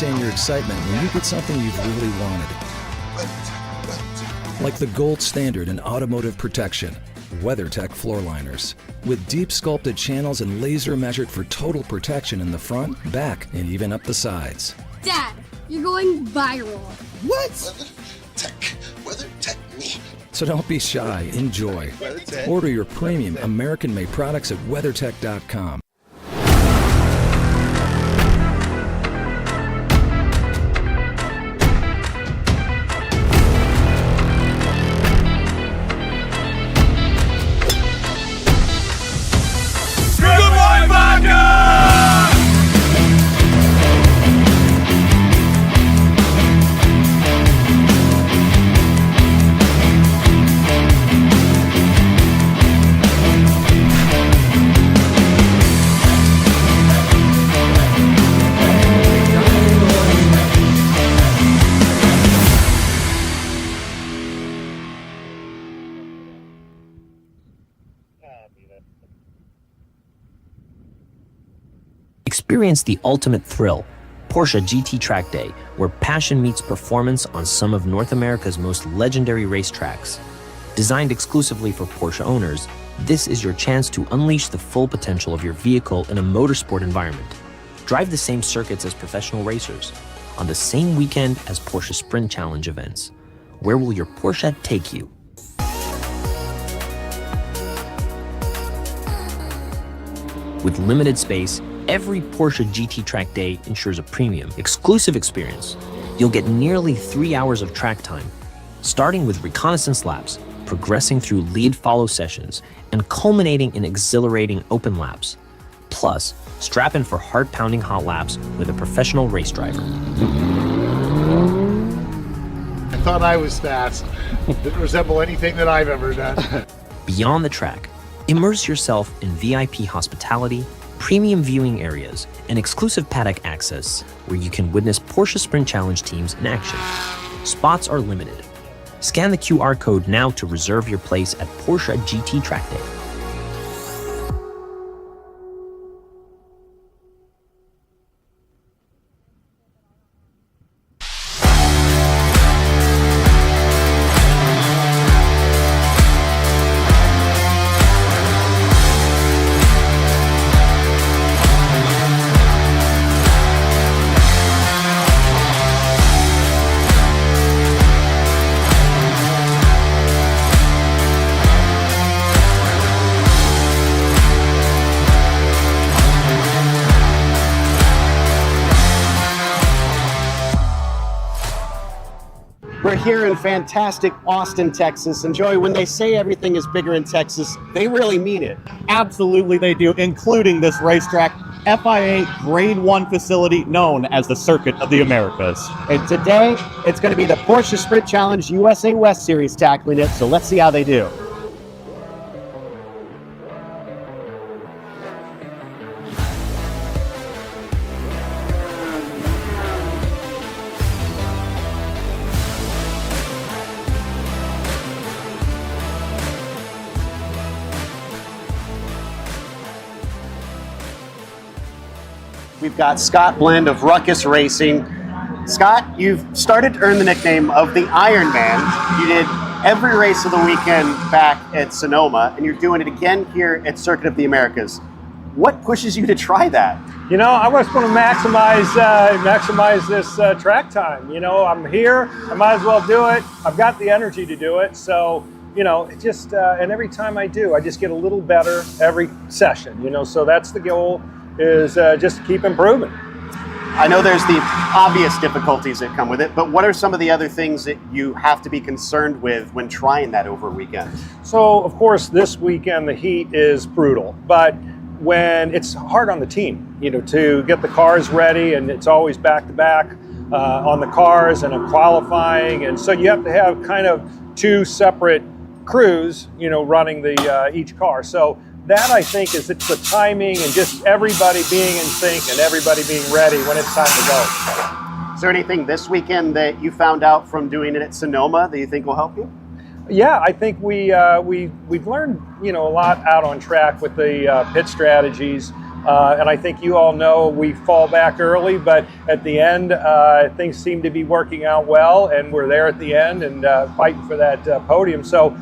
maintain your excitement when you get something you've really wanted. Like the gold standard in automotive protection, WeatherTech floor liners. With deep sculpted channels and laser measured for total protection in the front, back, and even up the sides. Dad, you're going viral. What? WeatherTech me. So don't be shy, enjoy. Order your premium American-made products at WeatherTech.com. Experience the ultimate thrill, Porsche GT Track Day, where passion meets performance on some of North America's most legendary racetracks. Designed exclusively for Porsche owners, this is your chance to unleash the full potential of your vehicle in a motorsport environment. Drive the same circuits as professional racers, on the same weekend as Porsche Sprint Challenge events. Where will your Porsche take you? With limited space, every Porsche GT Track Day ensures a premium, exclusive experience. You'll get nearly 3 hours of track time, starting with reconnaissance laps, progressing through lead-follow sessions, and culminating in exhilarating open laps. Plus, strap in for heart-pounding hot laps with a professional race driver. I thought I was fast. Didn't resemble anything that I've ever done. Beyond the track, immerse yourself in VIP hospitality, premium viewing areas, and exclusive paddock access where you can witness Porsche Sprint Challenge teams in action. Spots are limited. Scan the QR code now to reserve your place at Porsche GT Track Day. We're here in fantastic Austin, Texas. And Joey, when they say everything is bigger in Texas, they really mean it. Absolutely they do, including this racetrack, FIA Grade 1 facility known as the Circuit of the Americas. And today, it's going to be the Porsche Sprint Challenge USA West Series tackling it, so let's see how they do. We've got Scott Blend of Ruckus Racing. Scott, you've started to earn the nickname of the Iron Man. You did every race of the weekend back at Sonoma, and you're doing it again here at Circuit of the Americas. What pushes you to try that? You know, I just want to maximize this track time. You know, I'm here, I might as well do it. I've got the energy to do it, so you know, it just and every time I do, I just get a little better every session. You know, so that's the goal. Is just keep improving. I know there's the obvious difficulties that come with it, but what are some of the other things that you have to be concerned with when trying that over a weekend? So, of course, this weekend the heat is brutal, but when it's hard on the team, you know, to get the cars ready, and it's always back-to-back on the cars and a qualifying, and so you have to have kind of two separate crews, you know, running the each car. So that, I think, it's the timing and just everybody being in sync and everybody being ready when it's time to go. Is there anything this weekend that you found out from doing it at Sonoma that you think will help you? Yeah, I think we've learned, you know, a lot out on track with the pit strategies. And I think you all know we fall back early, but at the end, things seem to be working out well, and we're there at the end and fighting for that podium. So,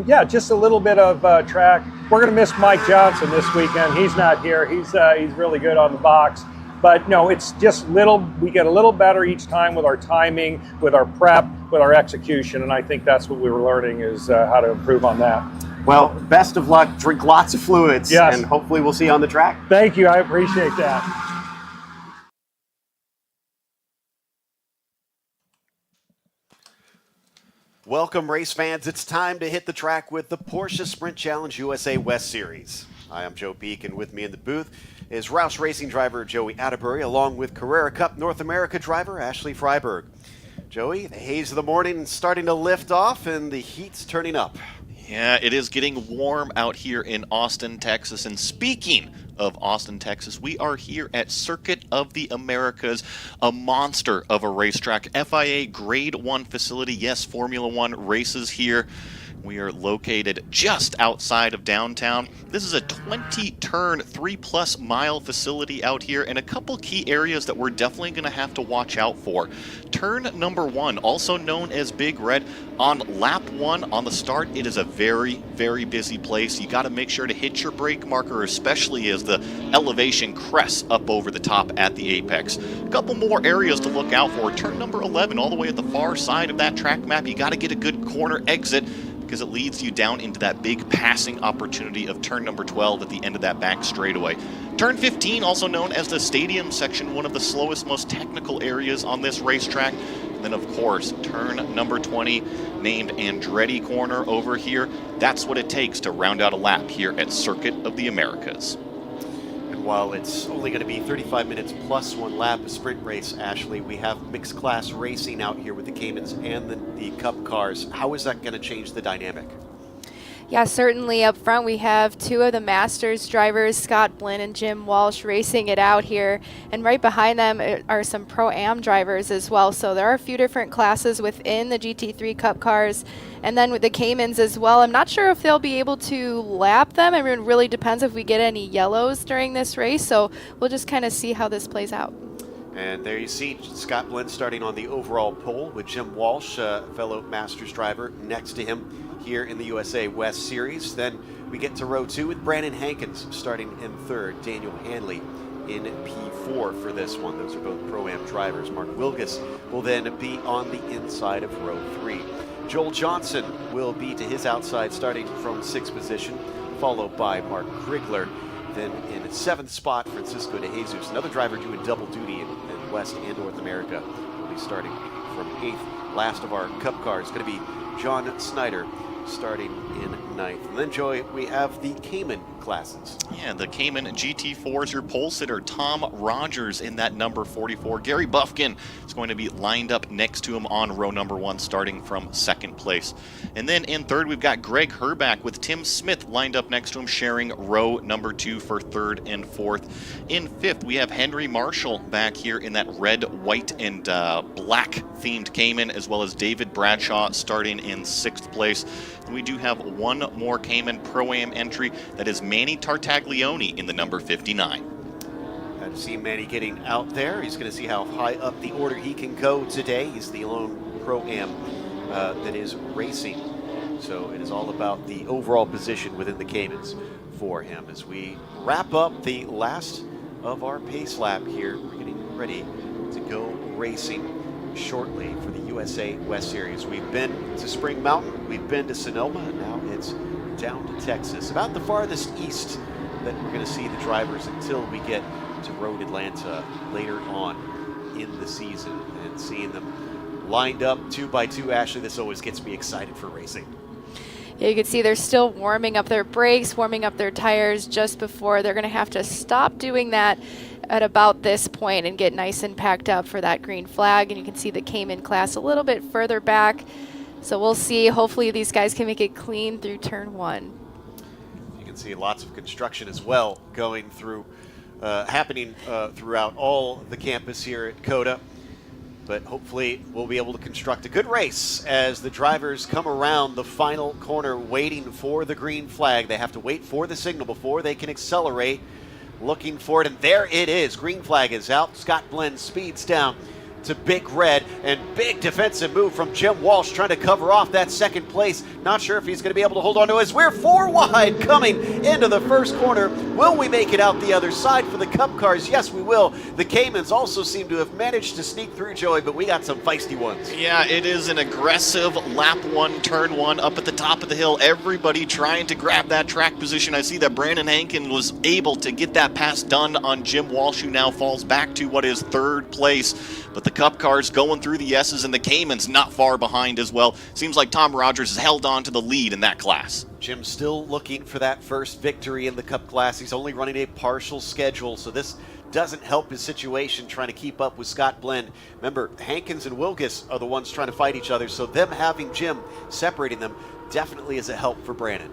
yeah, just a little bit of track. We're going to miss Mike Johnson this weekend. He's not here. He's really good on the box. But no, it's just we get a little better each time with our timing, with our prep, with our execution, and I think that's what we were learning is how to improve on that. Well, best of luck. Drink lots of fluids, yes, and hopefully we'll see you on the track. Thank you. I appreciate that. Welcome, race fans. It's time to hit the track with the Porsche Sprint Challenge USA West Series. Hi, I'm Joe Beek, and with me in the booth is Roush Racing driver Joey Atterbury, along with Carrera Cup North America driver Ashley Freiberg. Joey, the haze of the morning is starting to lift off, and the heat's turning up. Yeah, it is getting warm out here in Austin, Texas. And speaking of Austin, Texas, we are here at Circuit of the Americas, a monster of a racetrack. FIA Grade 1 facility. Yes, Formula One races here. We are located just outside of downtown. This is a 20-turn, 3+ mile facility out here, and a couple key areas that we're definitely going to have to watch out for. Turn number 1, also known as Big Red, on lap 1 on the start, it is a very, very busy place. You got to make sure to hit your brake marker, especially as the elevation crests up over the top at the apex. A couple more areas to look out for. Turn number 11, all the way at the far side of that track map, you got to get a good corner exit, because it leads you down into that big passing opportunity of turn number 12 at the end of that back straightaway. Turn 15, also known as the stadium section, one of the slowest, most technical areas on this racetrack. And then, of course, turn number 20, named Andretti Corner over here. That's what it takes to round out a lap here at Circuit of the Americas. While it's only going to be 35 minutes plus 1 lap, a sprint race, Ashley, we have mixed class racing out here with the Caymans and the Cup cars. How is that going to change the dynamic? Yeah, certainly up front we have 2 of the Masters drivers, Scott Blinn and Jim Walsh, racing it out here. And right behind them are some Pro-Am drivers as well. So there are a few different classes within the GT3 Cup cars. And then with the Caymans as well, I'm not sure if they'll be able to lap them. I mean, it really depends if we get any yellows during this race. So we'll just kind of see how this plays out. And there you see Scott Blinn starting on the overall pole with Jim Walsh, fellow Masters driver, next to him here in the USA West Series. Then we get to row 2 with Brandon Hankins starting in 3rd, Daniel Hanley in P4 for this one. Those are both Pro-Am drivers. Mark Wilgus will then be on the inside of row 3. Joel Johnson will be to his outside starting from 6th position, followed by Mark Krigler. Then in 7th spot, Francisco de Jesus, another driver doing double duty in West and North America, will be starting from 8th. Last of our Cup cars is going to be John Snyder starting in 9th. And then, Joey, we have the Cayman classes. Yeah, the Cayman GT4s, your pole sitter, Tom Rogers in that number 44. Gary Buffkin is going to be lined up next to him on row number 1, starting from 2nd place. And then in 3rd, we've got Greg Herback with Tim Smith lined up next to him, sharing row number 2 for 3rd and 4th. In 5th, we have Henry Marshall back here in that red, white, and black themed Cayman, as well as David Bradshaw starting in 6th place. And we do have one more Cayman Pro-Am entry, that is Manny Tartaglione in the number 59. Glad to see Manny getting out there. He's going to see how high up the order he can go today. He's the lone Pro-Am that is racing. So it is all about the overall position within the Caymans for him. As we wrap up the last of our pace lap here, we're getting ready to go racing shortly for the USA West Series. We've been to Spring Mountain, we've been to Sonoma, and now it's down to Texas, about the farthest east that we're going to see the drivers until we get to Road Atlanta later on in the season. And seeing them lined up 2 by 2, Ashley, this always gets me excited for racing. Yeah, you can see they're still warming up their brakes, warming up their tires just before. They're going to have to stop doing that at about this point and get nice and packed up for that green flag. And you can see the Cayman class a little bit further back. So we'll see. Hopefully these guys can make it clean through turn 1. You can see lots of construction as well going through, happening throughout all the campus here at COTA. But hopefully we'll be able to construct a good race as the drivers come around the final corner waiting for the green flag. They have to wait for the signal before they can accelerate. looking for it, and there it is. Green flag is out. Scott Blend speeds down to Big Red, and big defensive move from Jim Walsh trying to cover off that second place. Not sure if he's going to be able to hold on to his. We're 4 wide coming into the first corner. Will we make it out the other side for the Cup cars? Yes, we will. The Caymans also seem to have managed to sneak through, Joey, but we got some feisty ones. Yeah, it is an aggressive lap 1, turn 1 up at the top of the hill. Everybody trying to grab that track position. I see that Brandon Hankin was able to get that pass done on Jim Walsh, who now falls back to what is 3rd place. But the Cup cars going through the S's, and the Caymans not far behind as well. Seems like Tom Rogers has held on to the lead in that class. Jim still looking for that first victory in the Cup class. He's only running a partial schedule, so this doesn't help his situation trying to keep up with Scott Blend. Remember, Hankins and Wilgus are the ones trying to fight each other, so them having Jim separating them definitely is a help for Brandon.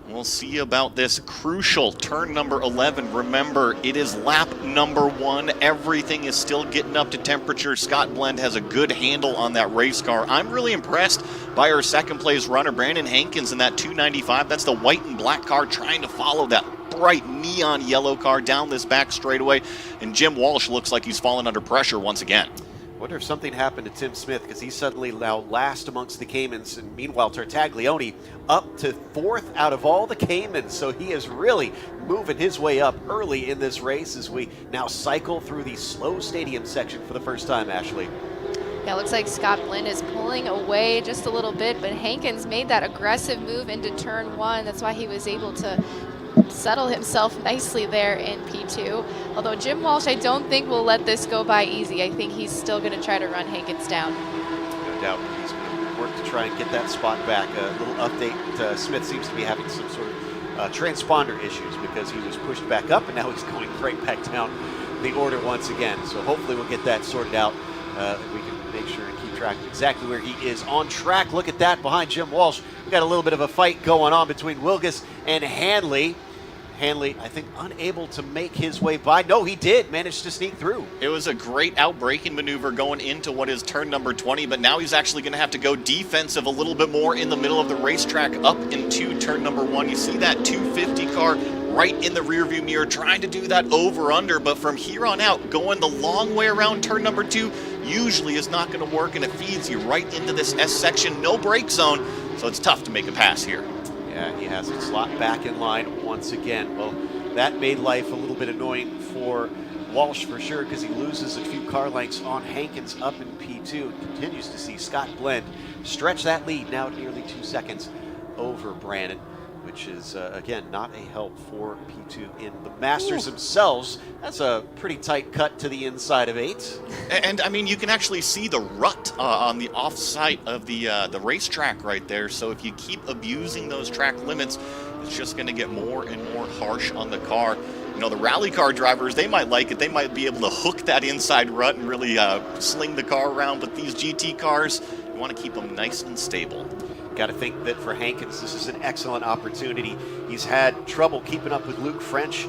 We'll see about this crucial turn number 11. Remember, it is lap number 1. Everything is still getting up to temperature. Scott Blend has a good handle on that race car. I'm really impressed by our second place runner, Brandon Hankins, in that 295. That's the white and black car trying to follow that bright neon yellow car down this back straightaway. And Jim Walsh looks like he's fallen under pressure once again. Wonder if something happened to Tim Smith, because he's suddenly now last amongst the Caymans, and meanwhile Tartaglione up to 4th out of all the Caymans, so he is really moving his way up early in this race as we now cycle through the slow stadium section for the first time, Ashley. Yeah, it looks like Scott Blend is pulling away just a little bit, but Hankins made that aggressive move into turn 1. That's why he was able to settle himself nicely there in P2. Although Jim Walsh, I don't think will let this go by easy. I think he's still going to try to run Hankins down. No doubt he's going to work to try and get that spot back. A little update, Smith seems to be having some sort of transponder issues because he was pushed back up and now he's going right back down the order once again. So hopefully we'll get that sorted out. We can make sure and keep track of exactly where he is on track. Look at that behind Jim Walsh. We got a little bit of a fight going on between Wilgus and Hanley. Hanley, I think, unable to make his way by. No, he did manage to sneak through. It was a great outbraking maneuver going into what is turn number 20, but now he's actually going to have to go defensive a little bit more in the middle of the racetrack up into turn number 1. You see that 250 car right in the rearview mirror trying to do that over-under, but from here on out, going the long way around turn number 2 usually is not going to work, and it feeds you right into this S section. No brake zone, so it's tough to make a pass here. Yeah, he has to slot back in line once again. Well, that made life a little bit annoying for Walsh for sure, because he loses a few car lengths on Hankins up in P2 and continues to see Scott Blend stretch that lead now nearly 2 seconds over Brandon, which is, again, not a help for P2 in the Masters themselves. That's a pretty tight cut to the inside of 8. And I mean, you can actually see the rut on the off site of the racetrack right there. So if you keep abusing those track limits, it's just going to get more and more harsh on the car. You know, the rally car drivers, they might like it. They might be able to hook that inside rut and really sling the car around. But these GT cars, you want to keep them nice and stable. Got to think that for Hankins, this is an excellent opportunity. He's had trouble keeping up with Luke French,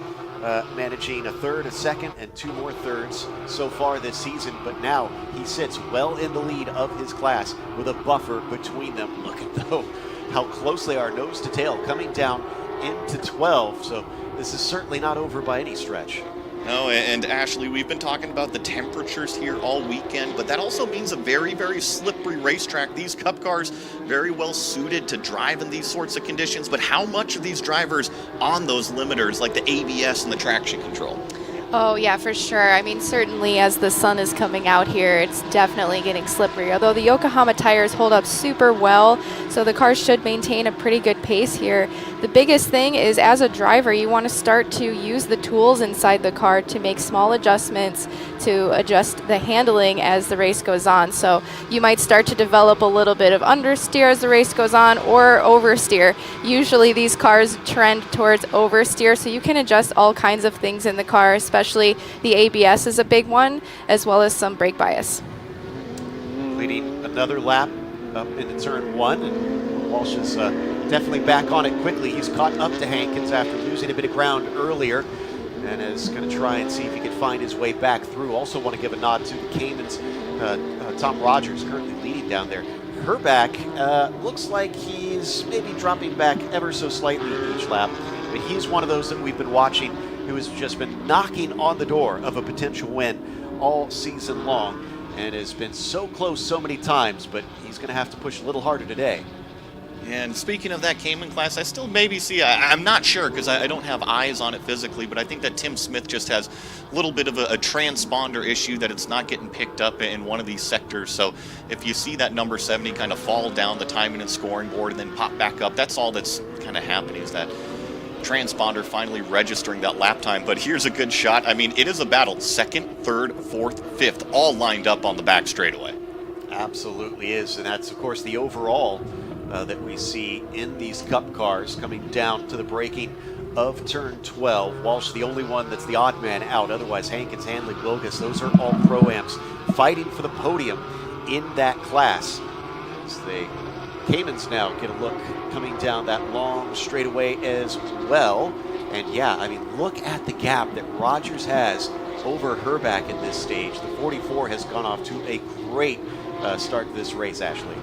managing a third, a second, and 2 more thirds so far this season. But now he sits well in the lead of his class with a buffer between them. Look at though how close they are, nose to tail, coming down into 12. So this is certainly not over by any stretch. No, and Ashley, we've been talking about the temperatures here all weekend, but that also means a very, very slippery racetrack. These Cup cars very well suited to drive in these sorts of conditions, but how much are these drivers on those limiters like the ABS and the traction control? Oh yeah, for sure. I mean, certainly as the sun is coming out here, it's definitely getting slippery. Although the Yokohama tires hold up super well, so the cars should maintain a pretty good pace here. The biggest thing is, as a driver, you want to start to use the tools inside the car to make small adjustments to adjust the handling as the race goes on. So you might start to develop a little bit of understeer as the race goes on, or oversteer. Usually these cars trend towards oversteer, so you can adjust all kinds of things in the car, especially the ABS is a big one, as well as some brake bias. Leading another lap up into turn 1, and Walsh is definitely back on it quickly. He's caught up to Hankins after losing a bit of ground earlier, and is going to try and see if he can find his way back through. Also want to give a nod to the Caymans. Tom Rogers currently leading down there. Herback looks like he's maybe dropping back ever so slightly in each lap, but he's one of those that we've been watching who has just been knocking on the door of a potential win all season long and has been so close so many times, but he's going to have to push a little harder today. And speaking of that Cayman class, I still maybe see, I'm not sure because I don't have eyes on it physically, but I think that Tim Smith just has a little bit of a transponder issue that it's not getting picked up in one of these sectors. So if you see that number 70 kind of fall down the timing and scoring board and then pop back up, that's all that's kind of happening, is that transponder finally registering that lap time. But here's a good shot. I mean, it is a battle. Second, third, fourth, fifth, all lined up on the back straightaway. Absolutely is, and that's, of course, the overall that we see in these Cup cars coming down to the braking of turn 12. Walsh, the only one that's the odd man out. Otherwise, Hankins, Hanley, Wilgus, those are all Pro-Ams fighting for the podium in that class. As the Caymans now get a look coming down that long straightaway as well. And yeah, I mean, look at the gap that Rogers has over Herback in this stage. The 44 has gone off to a great start to this race, Ashley.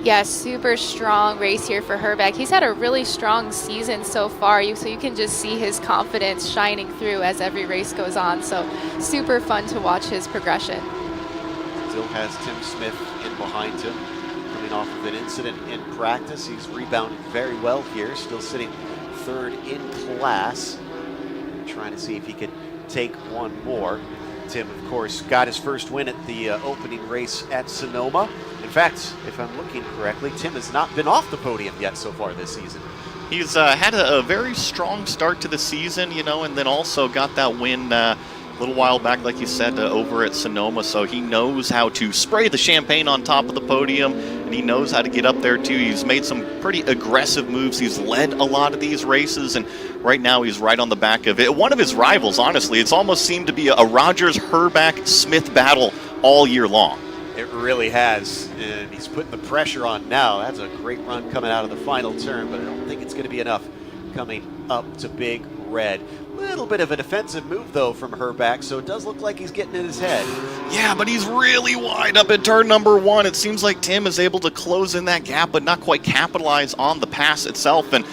Yeah, super strong race here for Herbeck. He's had a really strong season so far, so you can just see his confidence shining through as every race goes on. So super fun to watch his progression. Still has Tim Smith in behind him, coming off of an incident in practice. He's rebounded very well here, still sitting third in class. Trying to see if he could take one more. Tim, of course, got his first win at the opening race at Sonoma. In fact, if I'm looking correctly, Tim has not been off the podium yet so far this season. He's had a very strong start to the season, you know, and then also got that win a little while back, like you said, over at Sonoma. So he knows how to spray the champagne on top of the podium, and he knows how to get up there too. He's made some pretty aggressive moves. He's led a lot of these races, and right now he's right on the back of it. One of his rivals, honestly. It's almost seemed to be a Rogers, Herback, Smith battle all year long. It really has, and he's putting the pressure on now. That's a great run coming out of the final turn, but I don't think it's going to be enough coming up to Big Red. Little bit of a defensive move, though, from Herback, so it does look like he's getting in his head. Yeah, but he's really wide up at turn number 1. It seems like Tim is able to close in that gap, but not quite capitalize on the pass itself. And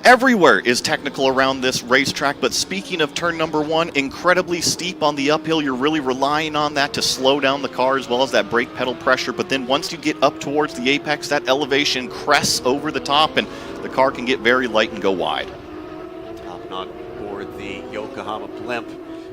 everywhere is technical around this racetrack, but speaking of turn number 1, incredibly steep on the uphill. You're really relying on that to slow down the car as well as that brake pedal pressure. But then once you get up towards the apex, that elevation crests over the top, and the car can get very light and go wide. Hopping on board the Yokohama blimp.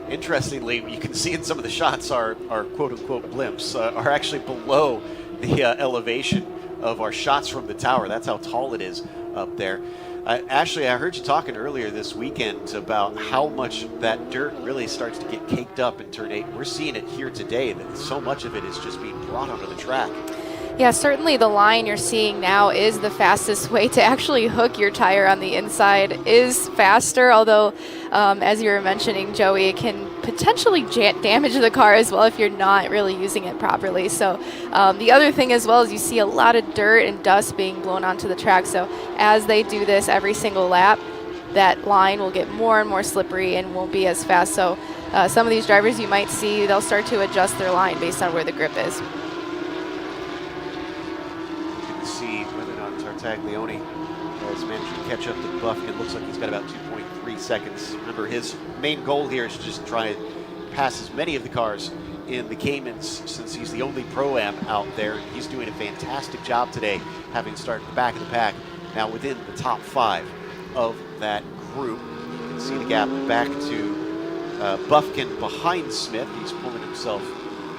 Interestingly, you can see in some of the shots our quote-unquote blimps are actually below the elevation of our shots from the tower. That's how tall it is up there. Ashley, I heard you talking earlier this weekend about how much that dirt really starts to get caked up in turn 8. We're seeing it here today, that so much of it is just being brought onto the track. Yeah, certainly the line you're seeing now is the fastest way to actually hook your tire on the inside. Is faster, although as you were mentioning, Joey, it can potentially damage the car as well if you're not really using it properly. So the other thing as well is you see a lot of dirt and dust being blown onto the track. So as they do this every single lap, that line will get more and more slippery and won't be as fast. So some of these drivers you might see, they'll start to adjust their line based on where the grip is. See whether or not Tartaglione has managed to catch up to Buffkin. It looks like he's got about 2.3 seconds. Remember, his main goal here is to just try and pass as many of the cars in the Caymans, since he's the only Pro-Am out there. He's doing a fantastic job today, having started at the back of the pack, now within the top 5 of that group. You can see the gap back to Buffkin behind Smith. He's pulling himself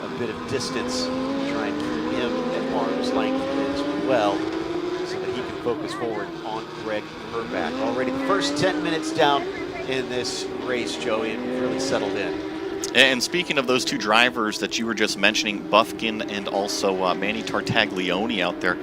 a bit of distance, trying to keep him at arm's length as well, so that he can focus forward on Greg Herback. Already the first 10 minutes down in this race, Joey, and we've really settled in. And speaking of those two drivers that you were just mentioning, Buffkin and also Manny Tartaglione out there,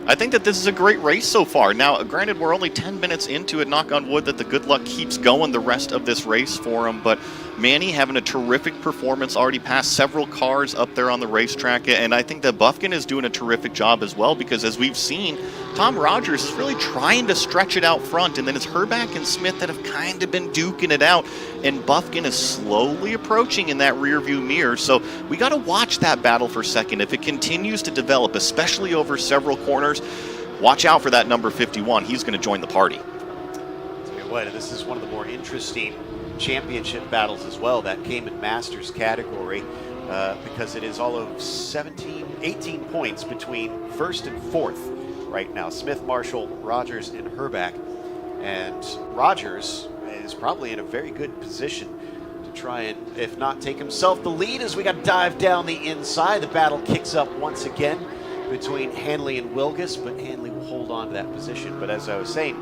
I think that this is a great race so far. Now, granted, we're only 10 minutes into it. Knock on wood that the good luck keeps going the rest of this race for him. But Manny having a terrific performance, already passed several cars up there on the racetrack. And I think that Buffkin is doing a terrific job as well, because as we've seen, Tom Rogers is really trying to stretch it out front. And then it's Herback and Smith that have kind of been duking it out. And Buffkin is slowly approaching in that rear view mirror. So we got to watch that battle for a second. If it continues to develop, especially over several corners, watch out for that number 51. He's going to join the party. What, this is one of the more interesting championship battles as well. That came in Masters category because it is all of 18 points between first and fourth right now. Smith, Marshall, Rogers, and Herbeck. And Rogers is probably in a very good position to try and, if not take himself the lead, as we got to dive down the inside. The battle kicks up once again between Hanley and Wilgus, but Hanley will hold on to that position. But as I was saying,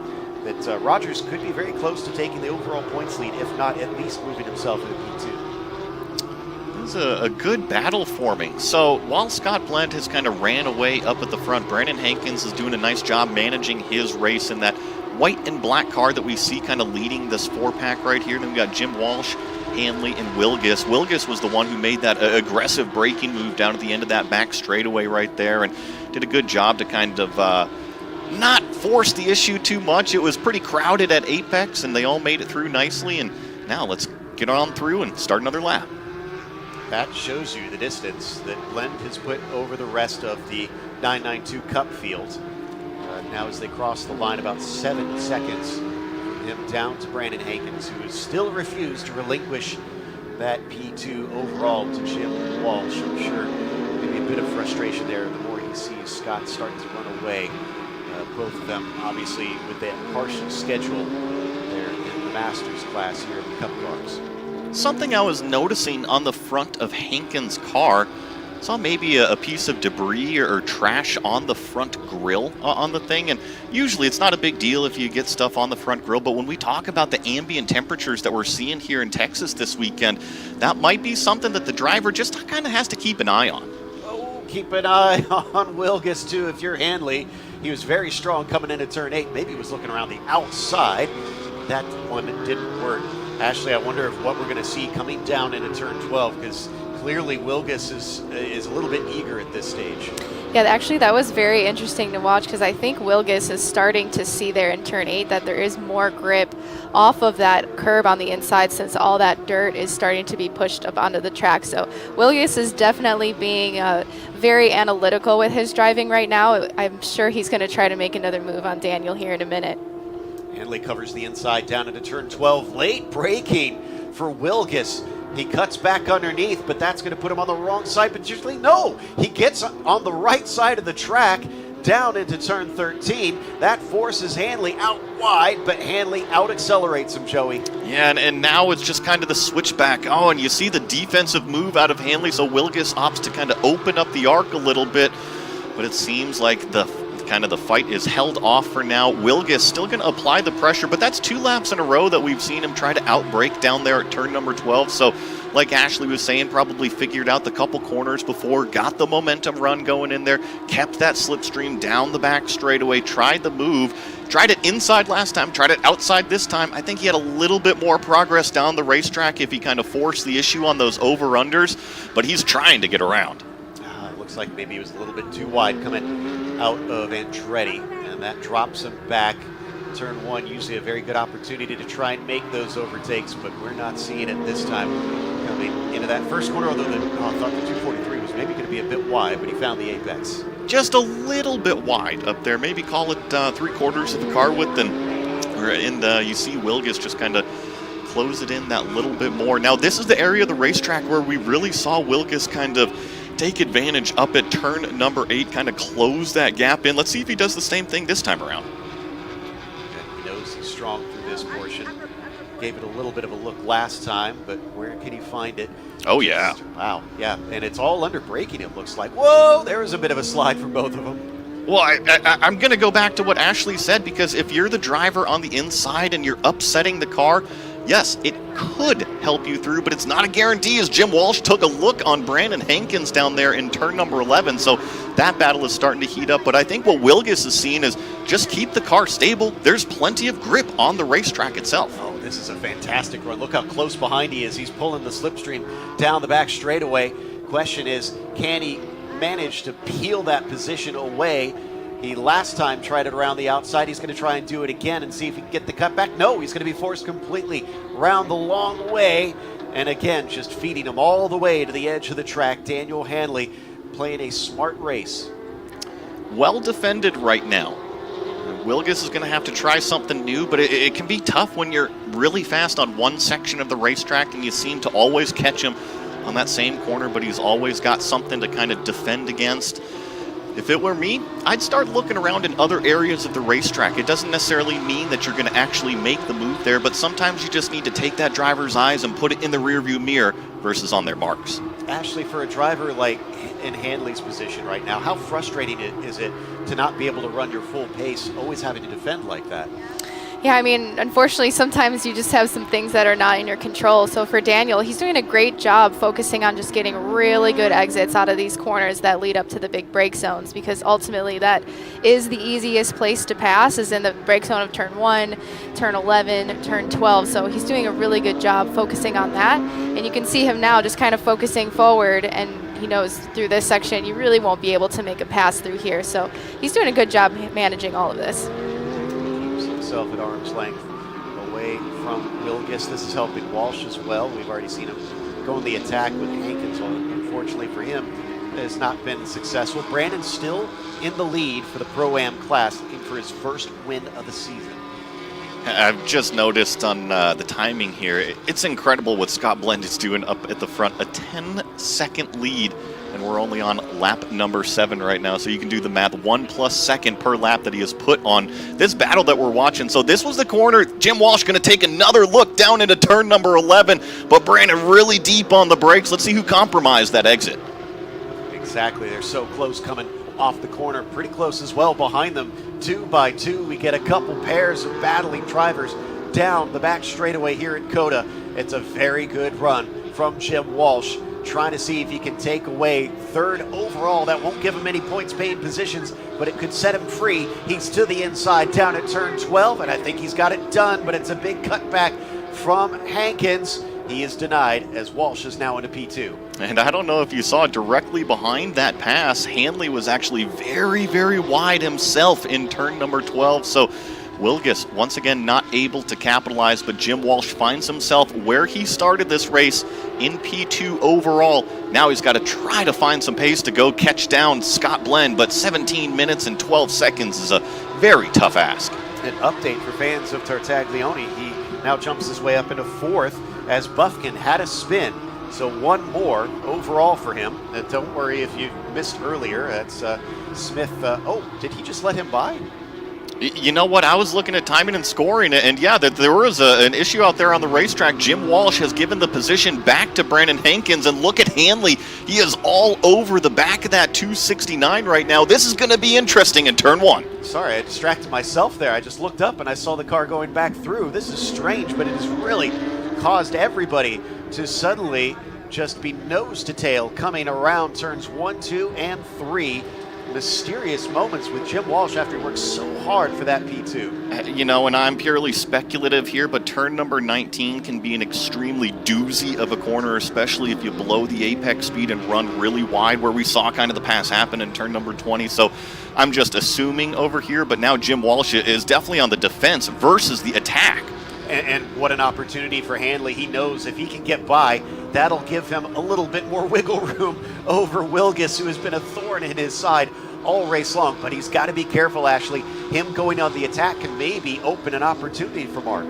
that Rogers could be very close to taking the overall points lead, if not at least moving himself into P2. This is a good battle forming. So while Scott Blend has kind of ran away up at the front, Brandon Hankins is doing a nice job managing his race in that white and black car that we see kind of leading this 4-pack right here. Then we got Jim Walsh, Hanley, and Wilgus. Wilgus was the one who made that aggressive braking move down at the end of that back straightaway right there, and did a good job to kind of not force the issue too much. It was pretty crowded at Apex, and they all made it through nicely. And now let's get on through and start another lap. That shows you the distance that Blend has put over the rest of the 992 Cup field. Now as they cross the line, about 7 seconds from him down to Brandon Hankins, who has still refused to relinquish that P2 overall to Jim Walsh. I'm sure maybe a bit of frustration there the more he sees Scott starting to run away. Both of them, obviously, with that partial schedule there in the Masters class here in the Cup cars. Something I was noticing on the front of Hankins' car, saw maybe a piece of debris or trash on the front grille on the thing. And usually it's not a big deal if you get stuff on the front grille, but when we talk about the ambient temperatures that we're seeing here in Texas this weekend, that might be something that the driver just kind of has to keep an eye on. Oh, keep an eye on Wilgus too if you're Hanley. He was very strong coming into turn 8. Maybe he was looking around the outside. That one didn't work. Ashley, I wonder if what we're going to see coming down into turn 12, because clearly Wilgus is a little bit eager at this stage. Yeah, actually that was very interesting to watch, because I think Wilgus is starting to see there in turn 8 that there is more grip off of that curb on the inside, since all that dirt is starting to be pushed up onto the track. So Wilgus is definitely being very analytical with his driving right now. I'm sure he's going to try to make another move on Daniel here in a minute. Hanley covers the inside down into turn 12. Late braking for Wilgus. He cuts back underneath, but that's going to put him on the wrong side. But usually, no, he gets on the right side of the track down into turn 13. That forces Hanley out wide, but Hanley out accelerates him, Joey. Yeah, and now it's just kind of the switchback. Oh, and you see the defensive move out of Hanley, so Wilgus opts to kind of open up the arc a little bit, but it seems like the fight is held off for now. Wilgus still going to apply the pressure, but that's 2 laps in a row that we've seen him try to outbrake down there at turn number 12. So like Ashley was saying, probably figured out the couple corners before, got the momentum run going in there, kept that slipstream down the back straightaway, tried the move, tried it inside last time, tried it outside this time. I think he had a little bit more progress down the racetrack if he kind of forced the issue on those over-unders, but he's trying to get around. Looks like maybe he was a little bit too wide coming out of Andretti, and that drops him back. Turn 1, usually a very good opportunity to try and make those overtakes, but we're not seeing it this time coming into that first corner, although I thought the 243 was maybe going to be a bit wide, but he found the apex. Just a little bit wide up there, maybe call it 3/4 of the car width, and you see Wilgus just kind of close it in that little bit more. Now this is the area of the racetrack where we really saw Wilgus kind of take advantage up at turn number 8, kind of close that gap in. Let's see if he does the same thing this time around. And he knows he's strong through this portion. Gave it a little bit of a look last time, but where can he find it? Oh, yeah. Wow, yeah, and it's all under braking, it looks like. Whoa, there was a bit of a slide from both of them. Well, I'm going to go back to what Ashley said, because if you're the driver on the inside and you're upsetting the car, yes, it could help you through, but it's not a guarantee, as Jim Walsh took a look on Brandon Hankins down there in turn number 11. So that battle is starting to heat up. But I think what Wilgus is seeing is just keep the car stable. There's plenty of grip on the racetrack itself. Oh, this is a fantastic run. Look how close behind he is. He's pulling the slipstream down the back straightaway. Question is, can he manage to peel that position away? He last time tried it around the outside. He's going to try and do it again and see if he can get the cutback. No, he's going to be forced completely around the long way. And again, just feeding him all the way to the edge of the track. Daniel Hanley playing a smart race. Well defended right now. Wilgus is going to have to try something new, but it can be tough when you're really fast on one section of the racetrack and you seem to always catch him on that same corner, but he's always got something to kind of defend against. If it were me, I'd start looking around in other areas of the racetrack. It doesn't necessarily mean that you're going to actually make the move there, but sometimes you just need to take that driver's eyes and put it in the rearview mirror versus on their marks. Ashley, for a driver like in Hanley's position right now, how frustrating is it to not be able to run your full pace, always having to defend like that? Yeah, I mean, unfortunately, sometimes you just have some things that are not in your control. So for Daniel, he's doing a great job focusing on just getting really good exits out of these corners that lead up to the big brake zones, because ultimately that is the easiest place to pass, is in the brake zone of turn 1, turn 11, turn 12. So he's doing a really good job focusing on that. And you can see him now just kind of focusing forward, and he knows through this section you really won't be able to make a pass through here. So he's doing a good job managing all of this. Himself at arm's length away from Wilgus. This is helping Walsh as well. We've already seen him go on the attack with Hankins. Unfortunately for him, it has not been successful. Brandon still in the lead for the Pro-Am class, looking for his first win of the season. I've just noticed on the timing here, it's incredible what Scott Blend is doing up at the front. A 10-second lead, and we're only on lap number 7 right now, so you can do the math. 1+ second per lap that he has put on this battle that we're watching. So this was the corner. Jim Walsh going to take another look down into turn number 11, but Brandon really deep on the brakes. Let's see who compromised that exit. Exactly. They're so close coming off the corner, pretty close as well behind them. 2 by 2, we get a couple pairs of battling drivers down the back straightaway here at COTA. It's a very good run from Jim Walsh, trying to see if he can take away third overall. That won't give him any points paid positions, but it could set him free. He's to the inside down at turn 12, and I think he's got it done, but it's a big cutback from Hankins. He is denied as Walsh is now into P2. And I don't know if you saw directly behind that pass, Hanley was actually very, very wide himself in turn number 12. So Wilgus once again not able to capitalize, but Jim Walsh finds himself where he started this race in P2 overall. Now he's got to try to find some pace to go catch down Scott Blend, but 17 minutes and 12 seconds is a very tough ask. An update for fans of Tartaglione. He now jumps his way up into 4th as Buffkin had a spin. So one more overall for him. Don't worry if you missed earlier. That's Smith. Oh, did he just let him by? You know what? I was looking at timing and scoring, and yeah, there was an issue out there on the racetrack. Jim Walsh has given the position back to Brandon Hankins, and look at Hanley. He is all over the back of that 269 right now. This is going to be interesting in turn 1. Sorry, I distracted myself there. I just looked up and I saw the car going back through. This is strange, but it has really caused everybody to suddenly just be nose to tail coming around turns 1, 2, and 3. Mysterious moments with Jim Walsh after he worked so hard for that P2. You know, and I'm purely speculative here, but turn number 19 can be an extremely doozy of a corner, especially if you blow the apex speed and run really wide, where we saw kind of the pass happen in turn number 20. So I'm just assuming over here, but now Jim Walsh is definitely on the defense versus the attack. And what an opportunity for Hanley. He knows if he can get by, that'll give him a little bit more wiggle room over Wilgus, who has been a thorn in his side all race long. But he's got to be careful, Ashley. Him going on the attack can maybe open an opportunity for Mark.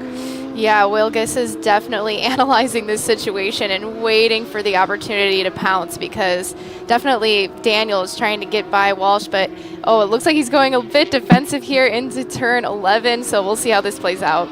Yeah, Wilgus is definitely analyzing this situation and waiting for the opportunity to pounce, because definitely Daniel is trying to get by Walsh, but it looks like he's going a bit defensive here into turn 11, so we'll see how this plays out.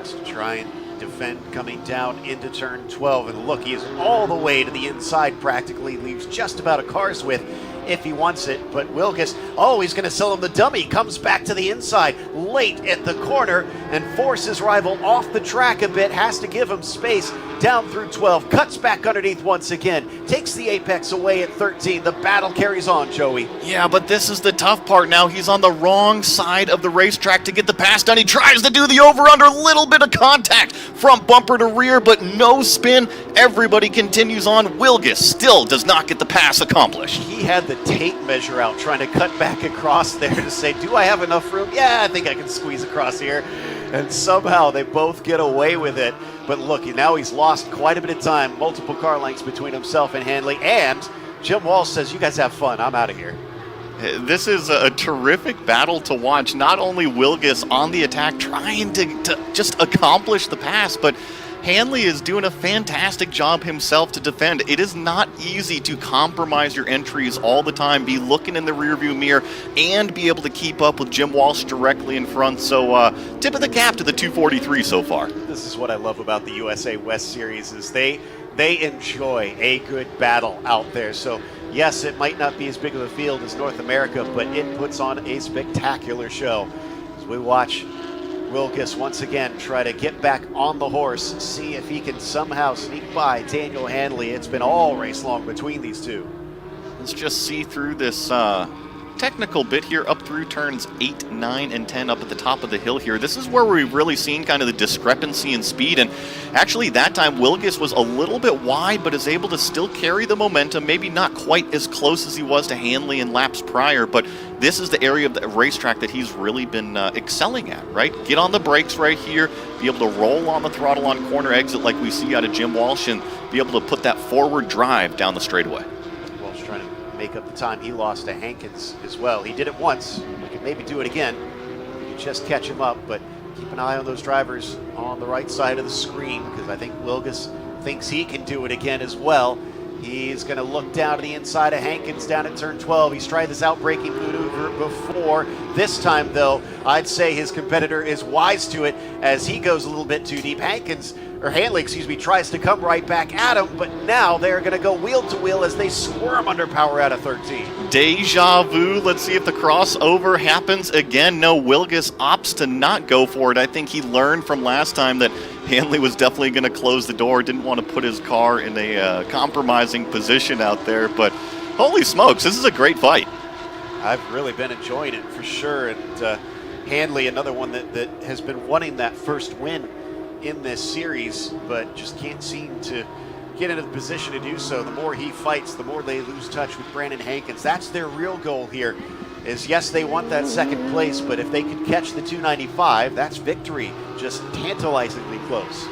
To try and defend coming down into turn 12, and look, he is all the way to the inside practically, leaves just about a car's width if he wants it. But Wilgus, he's going to sell him the dummy, comes back to the inside late at the corner and forces rival off the track a bit, has to give him space down through 12, cuts back underneath once again, takes the apex away at 13. The battle carries on, Joey. Yeah, but this is the tough part now. He's on the wrong side of the racetrack to get the pass done. He tries to do the over-under, little bit of contact, front bumper to rear, but no spin. Everybody continues on. Wilgus still does not get the pass accomplished. He had the tape measure out trying to cut back across there to say, do I have enough room? Yeah, I think I can squeeze across here. And somehow they both get away with it. But look, now he's lost quite a bit of time, multiple car lengths between himself and Hanley. And Jim Walsh says, you guys have fun, I'm out of here. This is a terrific battle to watch. Not only Wilgus on the attack trying to just accomplish the pass, but Hanley is doing a fantastic job himself to defend. It is not easy to compromise your entries all the time, be looking in the rearview mirror, and be able to keep up with Jim Walsh directly in front. So tip of the cap to the 243 so far. This is what I love about the USA West Series is they enjoy a good battle out there. So yes, it might not be as big of a field as North America, but it puts on a spectacular show. As we watch Wilgus once again try to get back on the horse, see if he can somehow sneak by Daniel Hanley. It's been all race long between these two. Let's just see through this technical bit here up through turns 8, 9, and 10 up at the top of the hill here. This is where we've really seen kind of the discrepancy in speed, and actually that time Wilgus was a little bit wide but is able to still carry the momentum, maybe not quite as close as he was to Hanley in laps prior, but this is the area of the racetrack that he's really been excelling at, right? Get on the brakes right here, be able to roll on the throttle on corner exit like we see out of Jim Walsh, and be able to put that forward drive down the straightaway. Walsh trying to make up the time he lost to Hankins as well. He did it once. We can maybe do it again. We can just catch him up, but keep an eye on those drivers on the right side of the screen, because I think Wilgus thinks he can do it again as well. He's going to look down to the inside of Hankins down at turn 12. He's tried this outbraking maneuver before. This time, though, I'd say his competitor is wise to it as he goes a little bit too deep. Hanley, tries to come right back at him, but now they're going to go wheel to wheel as they squirm under power out of 13. Deja vu. Let's see if the crossover happens again. No, Wilgus opts to not go for it. I think he learned from last time that Hanley was definitely going to close the door, didn't want to put his car in a compromising position out there, but holy smokes, this is a great fight. I've really been enjoying it for sure, and Hanley, another one that has been wanting that first win in this series, but just can't seem to get into the position to do so. The more he fights, the more they lose touch with Brandon Hankins. That's their real goal here, is yes, they want that second place, but if they could catch the 295, that's victory, just tantalizingly close.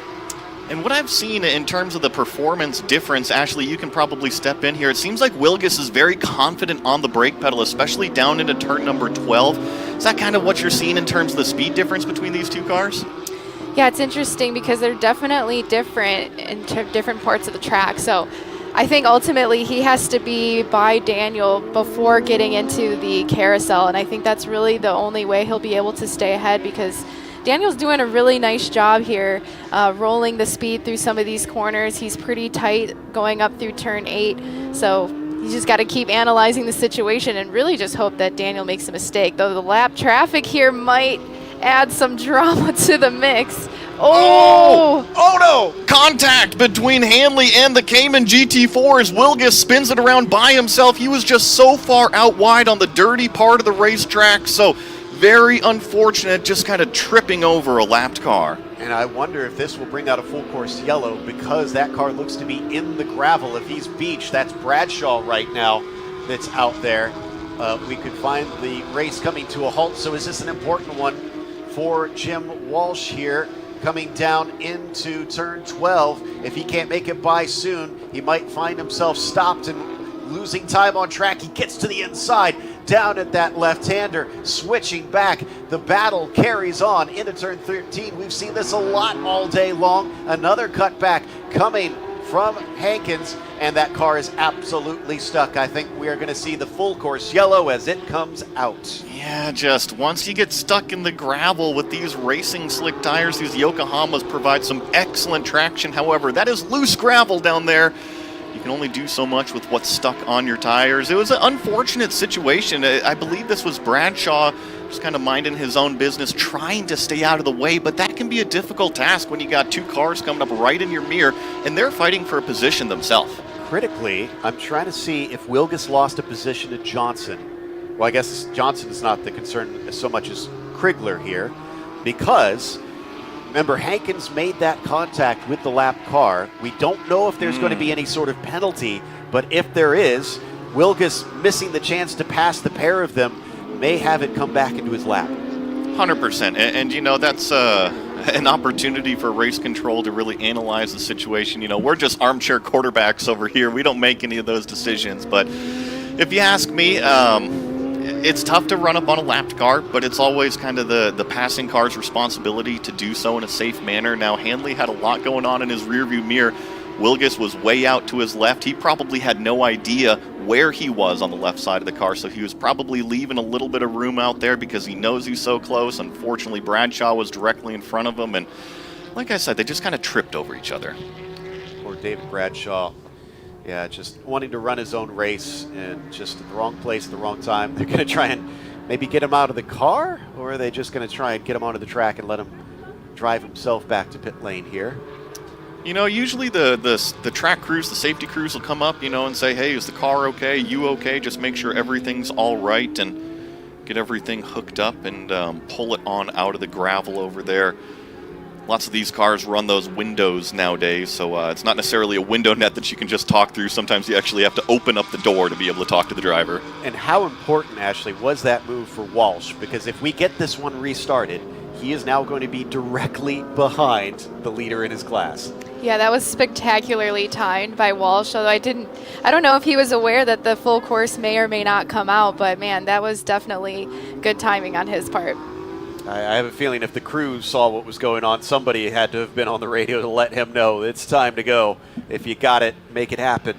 And what I've seen in terms of the performance difference, Ashley, you can probably step in here. It seems like Wilgus is very confident on the brake pedal, especially down into turn number 12. Is that kind of what you're seeing in terms of the speed difference between these two cars? Yeah, it's interesting because they're definitely different in different parts of the track. So I think ultimately he has to be by Daniel before getting into the carousel, and I think that's really the only way he'll be able to stay ahead, because Daniel's doing a really nice job here rolling the speed through some of these corners. He's pretty tight going up through turn 8, so you just got to keep analyzing the situation and really just hope that Daniel makes a mistake, though the lap traffic here might add some drama to the mix. Oh no! Contact between Hanley and the Cayman GT4 as Wilgus spins it around by himself. He was just so far out wide on the dirty part of the racetrack, so very unfortunate, just kind of tripping over a lapped car. And I wonder if this will bring out a full course yellow, because that car looks to be in the gravel. If he's beached, that's Bradshaw right now that's out there. We could find the race coming to a halt, so is this an important one for Jim Walsh here, coming down into turn 12? If he can't make it by soon, he might find himself stopped and losing time on track. He gets to the inside, down at that left-hander, switching back. The battle carries on into turn 13. We've seen this a lot all day long. Another cutback coming from Hankins, and that car is absolutely stuck. I think we are going to see the full course yellow as it comes out. Yeah, just once you get stuck in the gravel with these racing slick tires, these Yokohamas provide some excellent traction. However, that is loose gravel down there. You can only do so much with what's stuck on your tires. It was an unfortunate situation. I believe this was Bradshaw just kind of minding his own business, trying to stay out of the way, but that can be a difficult task when you got two cars coming up right in your mirror and they're fighting for a position themselves. Critically, I'm trying to see if Wilgus lost a position to Johnson. Well, I guess Johnson is not the concern so much as Krigler here, because remember, Hankins made that contact with the lap car. We don't know if there's going to be any sort of penalty, but if there is, Wilgus missing the chance to pass the pair of them may have it come back into his lap. 100%. And you know, that's an opportunity for race control to really analyze the situation. You know, we're just armchair quarterbacks over here. We don't make any of those decisions. But if you ask me, It's tough to run up on a lapped car, but it's always kind of the passing car's responsibility to do so in a safe manner. Now, Hanley had a lot going on in his rearview mirror. Wilgus was way out to his left. He probably had no idea where he was on the left side of the car, so he was probably leaving a little bit of room out there because he knows he's so close. Unfortunately, Bradshaw was directly in front of him, and like I said, they just kind of tripped over each other. Poor David Bradshaw. Yeah, just wanting to run his own race and just in the wrong place at the wrong time. They're going to try and maybe get him out of the car, or are they just going to try and get him onto the track and let him drive himself back to pit lane here? You know, usually the track crews, the safety crews will come up, you know, and say, hey, is the car okay? You okay? Just make sure everything's all right and get everything hooked up and pull it on out of the gravel over there. Lots of these cars run those windows nowadays, so it's not necessarily a window net that you can just talk through. Sometimes you actually have to open up the door to be able to talk to the driver. And how important, Ashley, was that move for Walsh? Because if we get this one restarted, he is now going to be directly behind the leader in his class. Yeah, that was spectacularly timed by Walsh, although I don't know if he was aware that the full course may or may not come out, but man, that was definitely good timing on his part. I have a feeling if the crew saw what was going on, somebody had to have been on the radio to let him know it's time to go. If you got it, make it happen.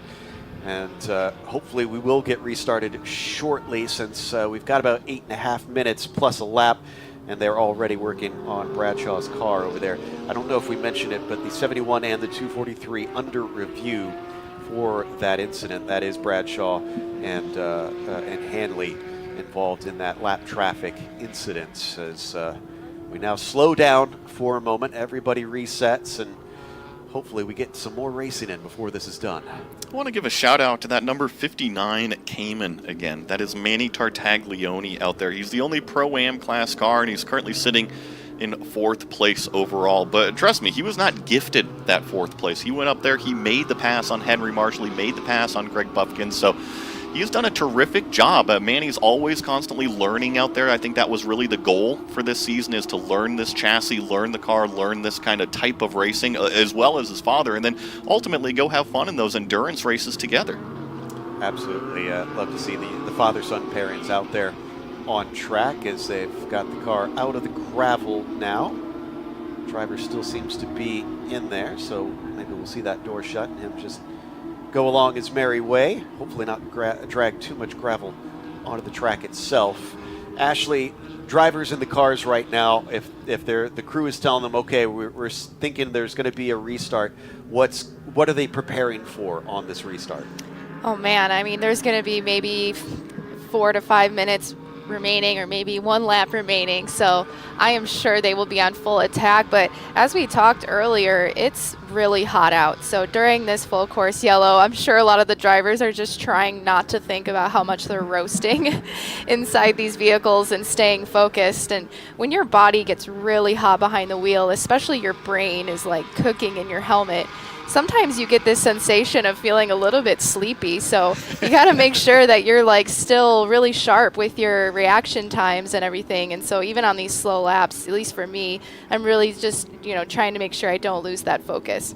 And hopefully we will get restarted shortly, since we've got about 8.5 minutes plus a lap, and they're already working on Bradshaw's car over there. I don't know if we mentioned it, but the 71 and the 243 under review for that incident. That is Bradshaw and Hanley involved in that lap traffic incident. As we now slow down for a moment, everybody resets, and hopefully we get some more racing in before this is done. I want to give a shout out to that number 59 Cayman again. That is Manny Tartaglione out there. He's the only Pro-Am class car, and he's currently sitting in 4th place overall. But trust me, he was not gifted that 4th place. He went up there, he made the pass on Henry Marshall, he made the pass on Greg Buffkin, so he's done a terrific job. Manny's always constantly learning out there. I think that was really the goal for this season, is to learn this chassis, learn the car, learn this kind of type of racing, as well as his father, and then ultimately go have fun in those endurance races together. Absolutely. Love to see the father-son pairings out there on track as they've got the car out of the gravel now. Driver still seems to be in there, so maybe we'll see that door shut and him just go along his merry way, hopefully not drag too much gravel onto the track itself. Ashley, drivers in the cars right now, if the crew is telling them, okay, we're thinking there's going to be a restart, what are they preparing for on this restart? Oh man, I mean, there's going to be maybe 4 to 5 minutes remaining, or maybe 1 lap remaining, so I am sure they will be on full attack. But as we talked earlier, it's really hot out, so during this full course yellow, I'm sure a lot of the drivers are just trying not to think about how much they're roasting inside these vehicles and staying focused. And when your body gets really hot behind the wheel, especially your brain is like cooking in your helmet, sometimes you get this sensation of feeling a little bit sleepy, so you got to make sure that you're like still really sharp with your reaction times and everything. And so even on these slow laps, at least for me, I'm really just, trying to make sure I don't lose that focus.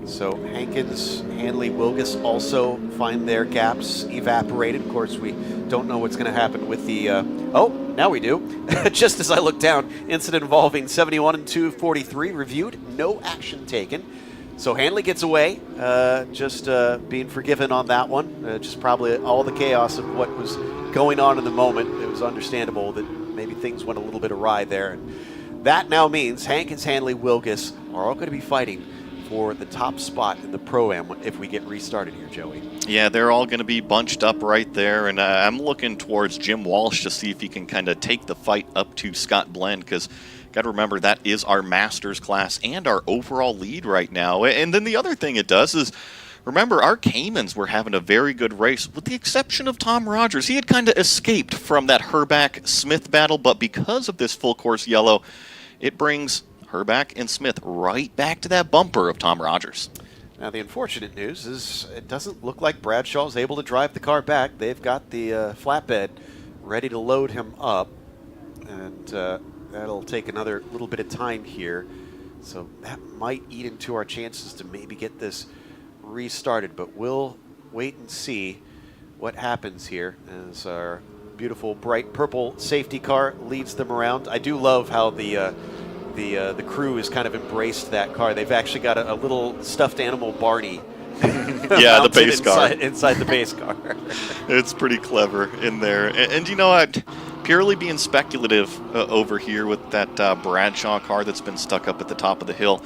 So Hankins, Hanley, Wilgus also find their gaps evaporated. Of course, we don't know what's going to happen with the, oh, now we do. Just as I look down, incident involving 71 and 243 reviewed, no action taken. So Hanley gets away, just being forgiven on that one. Just probably all the chaos of what was going on in the moment. It was understandable that maybe things went a little bit awry there. And that now means Hankins, Hanley, Wilgus are all going to be fighting for the top spot in the Pro-Am if we get restarted here, Joey. Yeah, they're all going to be bunched up right there, and I'm looking towards Jim Walsh to see if he can kind of take the fight up to Scott Blend, because got to remember that is our Masters class and our overall lead right now. And then the other thing it does is, remember, our Caymans were having a very good race, with the exception of Tom Rogers. He had kind of escaped from that Herbach-Smith battle, but because of this full course yellow, it brings Herbach and Smith right back to that bumper of Tom Rogers. Now, the unfortunate news is it doesn't look like Bradshaw's able to drive the car back. They've got the flatbed ready to load him up, and that'll take another little bit of time here. So that might eat into our chances to maybe get this restarted, but we'll wait and see what happens here as our beautiful bright purple safety car leads them around. I do love how the crew has kind of embraced that car. They've actually got a little stuffed animal Barney. Yeah, the base car. Inside the base car. It's pretty clever in there. And you know what? Purely being speculative over here with that Bradshaw car that's been stuck up at the top of the hill.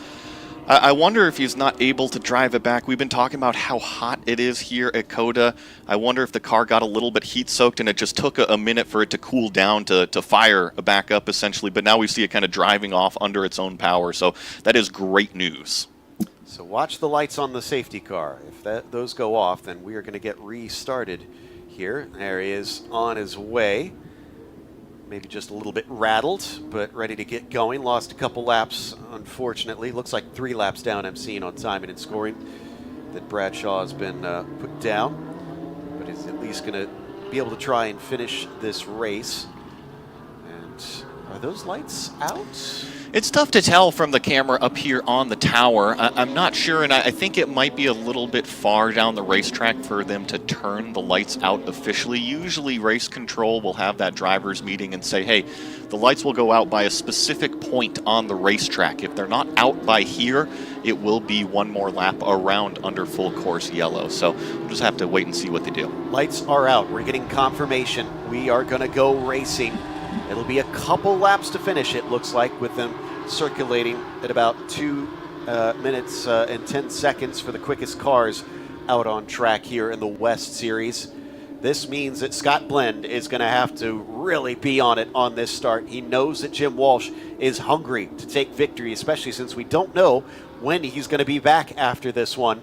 I wonder if he's not able to drive it back. We've been talking about how hot it is here at COTA. I wonder if the car got a little bit heat soaked and it just took a minute for it to cool down to fire back up essentially. But now we see it kind of driving off under its own power. So that is great news. So watch the lights on the safety car. If those go off, then we are going to get restarted here. There he is on his way. Maybe just a little bit rattled, but ready to get going. Lost a couple laps, unfortunately. Looks like 3 laps down, I'm seeing on timing and scoring that Bradshaw has been put down. But he's at least going to be able to try and finish this race. And are those lights out? It's tough to tell from the camera up here on the tower. I'm not sure, and I think it might be a little bit far down the racetrack for them to turn the lights out officially. Usually race control will have that driver's meeting and say, hey, the lights will go out by a specific point on the racetrack. If they're not out by here, it will be one more lap around under full course yellow. So we'll just have to wait and see what they do. Lights are out. We're getting confirmation. We are going to go racing. It'll be a couple laps to finish, it looks like, with them circulating at about 2 minutes and 10 seconds for the quickest cars out on track here in the West Series. This means that Scott Blend is going to have to really be on it on this start. He knows that Jim Walsh is hungry to take victory, especially since we don't know when he's going to be back after this one.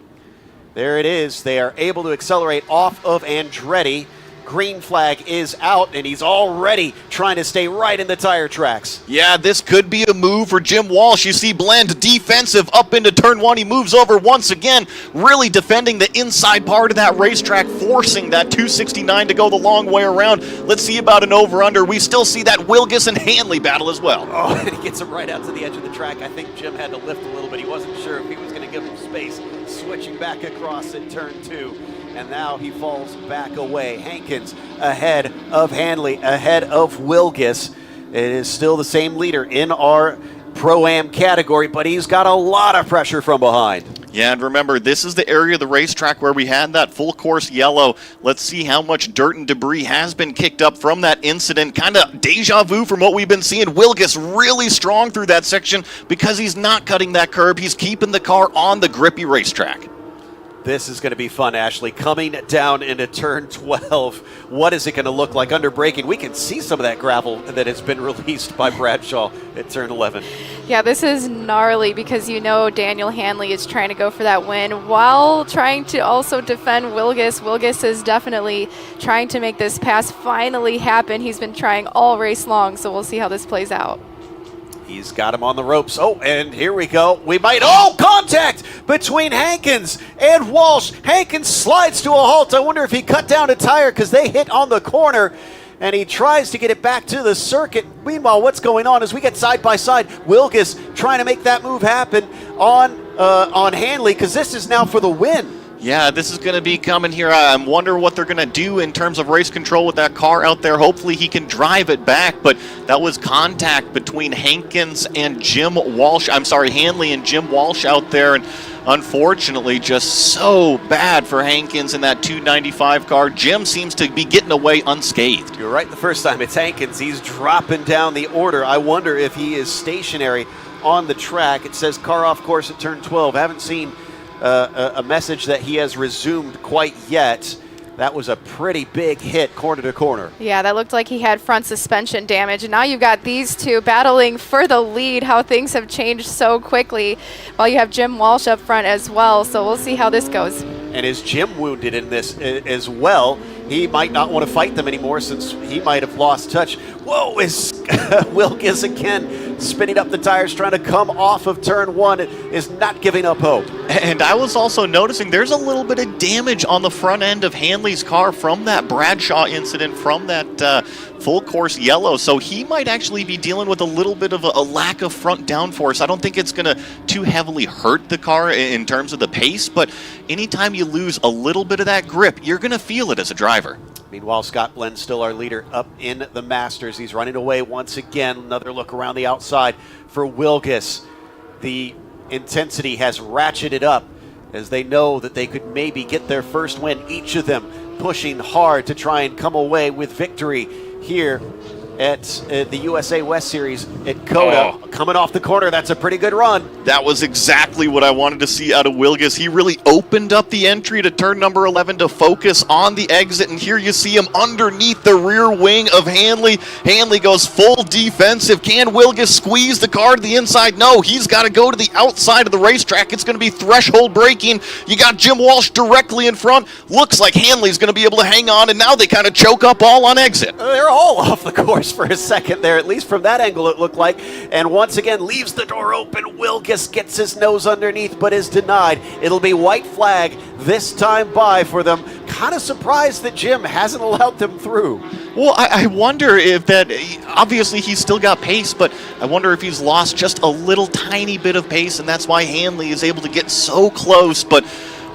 There it is. They are able to accelerate off of Andretti. Green flag is out, and he's already trying to stay right in the tire tracks. Yeah, this could be a move for Jim Walsh. You see Blend defensive up into turn 1. He moves over once again, really defending the inside part of that racetrack, forcing that 269 to go the long way around. Let's see about an over-under. We still see that Wilgus and Hanley battle as well. Oh, and he gets him right out to the edge of the track. I think Jim had to lift a little bit. He wasn't sure if he was going to give him space, switching back across at turn 2. And now he falls back away. Hankins ahead of Hanley, ahead of Wilgus. It is still the same leader in our Pro-Am category, but he's got a lot of pressure from behind. Yeah, and remember, this is the area of the racetrack where we had that full course yellow. Let's see how much dirt and debris has been kicked up from that incident. Kind of deja vu from what we've been seeing. Wilgus really strong through that section because he's not cutting that curb. He's keeping the car on the grippy racetrack. This is going to be fun, Ashley. Coming down into turn 12, what is it going to look like under braking? We can see some of that gravel that has been released by Bradshaw at turn 11. Yeah, this is gnarly because you know Daniel Hanley is trying to go for that win while trying to also defend Wilgus. Wilgus is definitely trying to make this pass finally happen. He's been trying all race long, so we'll see how this plays out. He's got him on the ropes. Oh, and here we go. We might, contact between Hankins and Walsh. Hankins slides to a halt. I wonder if he cut down a tire because they hit on the corner, and he tries to get it back to the circuit. Meanwhile, what's going on as we get side by side? Wilgus trying to make that move happen on Hanley because this is now for the win. Yeah, this is going to be coming here. I wonder what they're going to do in terms of race control with that car out there. Hopefully he can drive it back, but that was contact between Hankins and Jim Walsh. I'm sorry, Hanley and Jim Walsh out there, and unfortunately just so bad for Hankins in that 295 car. Jim seems to be getting away unscathed. You're right the first time. It's Hankins. He's dropping down the order. I wonder if he is stationary on the track. It says car off course at turn 12. Haven't seen a message that he has resumed quite yet. That was a pretty big hit corner to corner. Yeah, that looked like he had front suspension damage. And now you've got these two battling for the lead, how things have changed so quickly, while you have Jim Walsh up front as well. So we'll see how this goes. And is Jim wounded in this as well? He might not want to fight them anymore since he might have lost touch. Whoa, is Wilgus again spinning up the tires, trying to come off of turn 1, is not giving up hope. And I was also noticing there's a little bit of damage on the front end of Hanley's car from that Bradshaw incident, from that full course yellow. So he might actually be dealing with a little bit of a lack of front downforce. I don't think it's going to too heavily hurt the car in terms of the pace, but anytime you lose a little bit of that grip, you're going to feel it as a driver. Meanwhile, Scott Blend still our leader up in the Masters. He's running away once again. Another look around the outside for Wilgus. The intensity has ratcheted up as they know that they could maybe get their first win, each of them pushing hard to try and come away with victory here at the USA West Series at COTA. Coming off the corner, that's a pretty good run. That was exactly what I wanted to see out of Wilgus. He really opened up the entry to turn number 11 to focus on the exit, and here you see him underneath the rear wing of Hanley. Hanley goes full defensive. Can Wilgus squeeze the car to the inside? No, he's got to go to the outside of the racetrack. It's going to be threshold braking. You got Jim Walsh directly in front. Looks like Hanley's going to be able to hang on, and now they kind of choke up all on exit. They're all off the course for a second there, at least from that angle it looked like, and once again leaves the door open. Wilgus gets his nose underneath but is denied. It'll be white flag this time by for them. Kind of surprised that Jim hasn't allowed them through. Well, I wonder if that, obviously he's still got pace, but I wonder if he's lost just a little tiny bit of pace, and that's why Hanley is able to get so close. But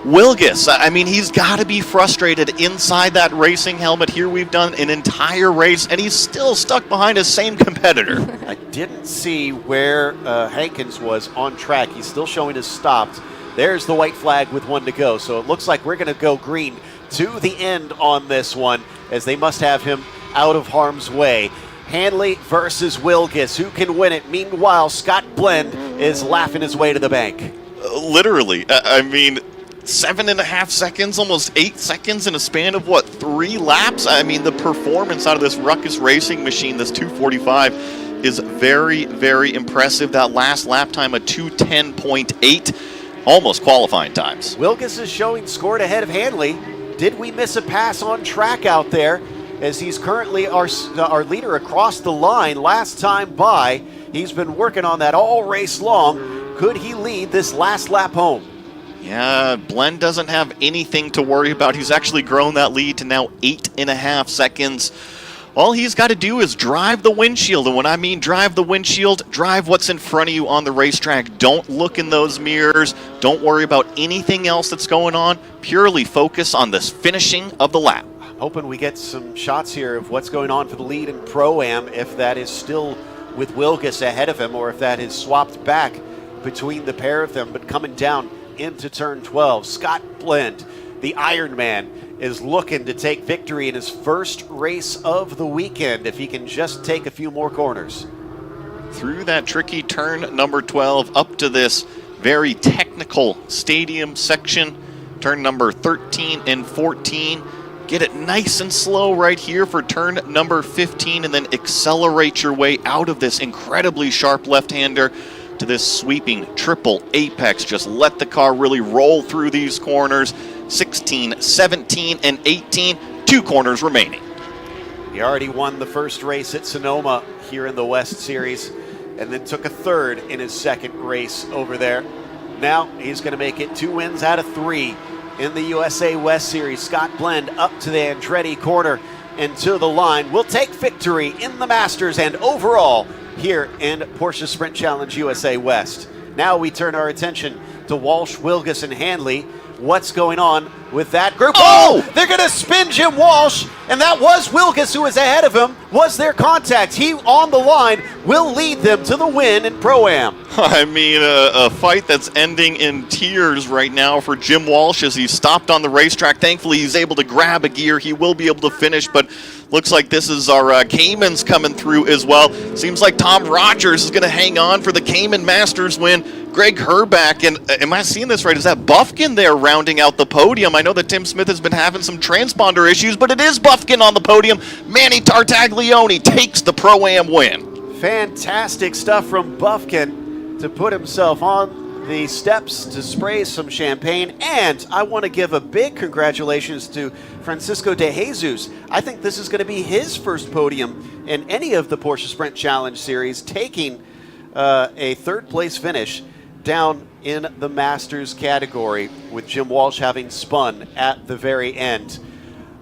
Wilgus, I mean, he's got to be frustrated inside that racing helmet. Here we've done an entire race, and he's still stuck behind his same competitor. I didn't see where Hankins was on track. He's still showing us stopped. There's the white flag with one to go, so it looks like we're going to go green to the end on this one, as they must have him out of harm's way. Hanley versus Wilgus. Who can win it? Meanwhile, Scott Blend is laughing his way to the bank. Literally. I mean, 7.5 seconds, almost 8 seconds in a span of, 3 laps? I mean, the performance out of this Ruckus Racing machine, this 245, is very, very impressive. That last lap time, a 2:10.8, almost qualifying times. Wilgus is showing scored ahead of Hanley. Did we miss a pass on track out there, as he's currently our leader across the line? Last time by, he's been working on that all race long. Could he lead this last lap home? Yeah, Blend doesn't have anything to worry about. He's actually grown that lead to now 8.5 seconds. All he's got to do is drive the windshield. And when I mean drive the windshield, drive what's in front of you on the racetrack. Don't look in those mirrors. Don't worry about anything else that's going on. Purely focus on this finishing of the lap. Hoping we get some shots here of what's going on for the lead in Pro-Am, if that is still with Wilgus ahead of him or if that is swapped back between the pair of them. But coming down into turn 12, Scott Blend, the Iron Man, is looking to take victory in his first race of the weekend if he can just take a few more corners. Through that tricky turn number 12 up to this very technical stadium section, turn number 13 and 14. Get it nice and slow right here for turn number 15, and then accelerate your way out of this incredibly sharp left-hander to this sweeping triple apex. Just let the car really roll through these corners. 16, 17, and 18. 2 corners remaining. He already won the first race at Sonoma here in the West Series, and then took a third in his second race over there. Now he's going to make it 2 wins out of 3 in the USA West Series. Scott Blend up to the Andretti corner and to the line will take victory in the Masters and overall here in Porsche Sprint Challenge USA West. Now we turn our attention to Walsh, Wilgus, and Hanley. What's going on with that group? Oh! They're going to spin Jim Walsh, and that was Wilgus who was ahead of him. Was their contact? He, on the line, will lead them to the win in Pro-Am. I mean, a fight that's ending in tears right now for Jim Walsh as he's stopped on the racetrack. Thankfully, he's able to grab a gear. He will be able to finish, but looks like this is our Caymans coming through as well. Seems like Tom Rogers is going to hang on for the Cayman Masters win. Greg Herback, and am I seeing this right? Is that Buffkin there rounding out the podium? I know that Tim Smith has been having some transponder issues, but it is Buffkin on the podium. Manny Tartaglione takes the Pro-Am win. Fantastic stuff from Buffkin to put himself on the steps to spray some champagne. And I want to give a big congratulations to Francisco de Jesus. I think this is going to be his first podium in any of the Porsche Sprint Challenge Series, taking a third place finish down in the Masters category, with Jim Walsh having spun at the very end.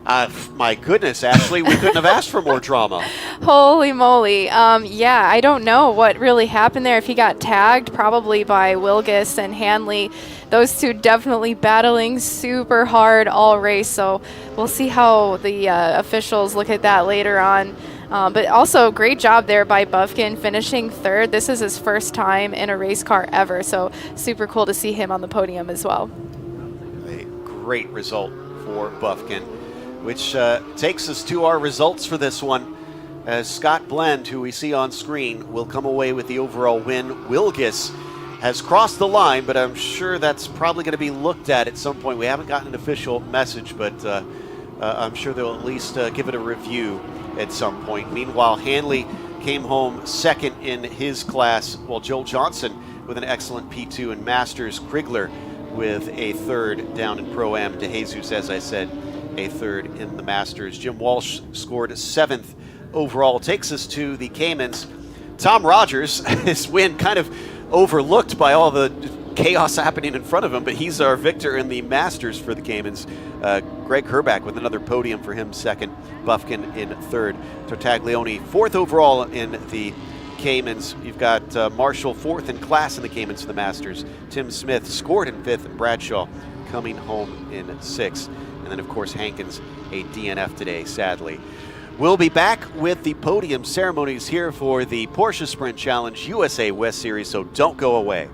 My goodness, Ashley, we couldn't have asked for more drama. Holy moly. Yeah, I don't know what really happened there. If he got tagged, probably by Wilgus and Hanley. Those two definitely battling super hard all race. So we'll see how the officials look at that later on. But also, great job there by Bufkin finishing third. This is his first time in a race car ever. So super cool to see him on the podium as well. A great result for Bufkin, which takes us to our results for this one. As Scott Blend, who we see on screen, will come away with the overall win. Wilgus has crossed the line, but I'm sure that's probably going to be looked at some point. We haven't gotten an official message, but I'm sure they'll at least give it a review at some point. Meanwhile, Hanley came home second in his class, while Joel Johnson with an excellent P2 in Masters. Krigler with a third down in Pro-Am. DeJesus, as I said, a third in the Masters. Jim Walsh scored seventh overall. Takes us to the Caymans. Tom Rogers, his win kind of overlooked by all the chaos happening in front of him, but he's our victor in the Masters for the Caymans. Greg Herback with another podium for him, second. Bufkin in third. Tartaglione fourth overall in the Caymans. You've got Marshall fourth in class in the Caymans for the Masters. Tim Smith scored in fifth, and Bradshaw coming home in sixth. And then, of course, Hankins a DNF today, sadly. We'll be back with the podium ceremonies here for the Porsche Sprint Challenge USA West Series, so don't go away.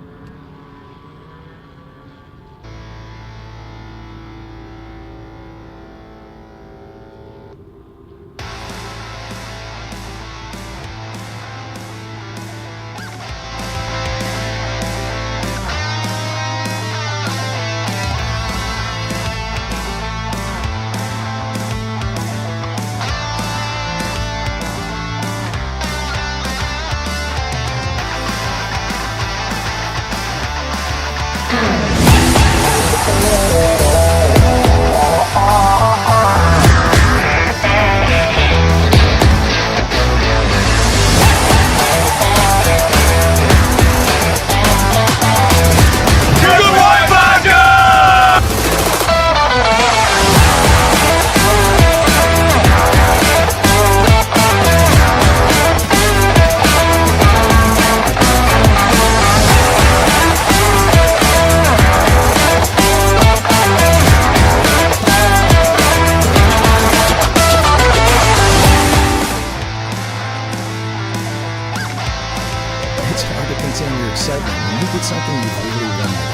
It's hard to contain your excitement when you get something you've really wanted.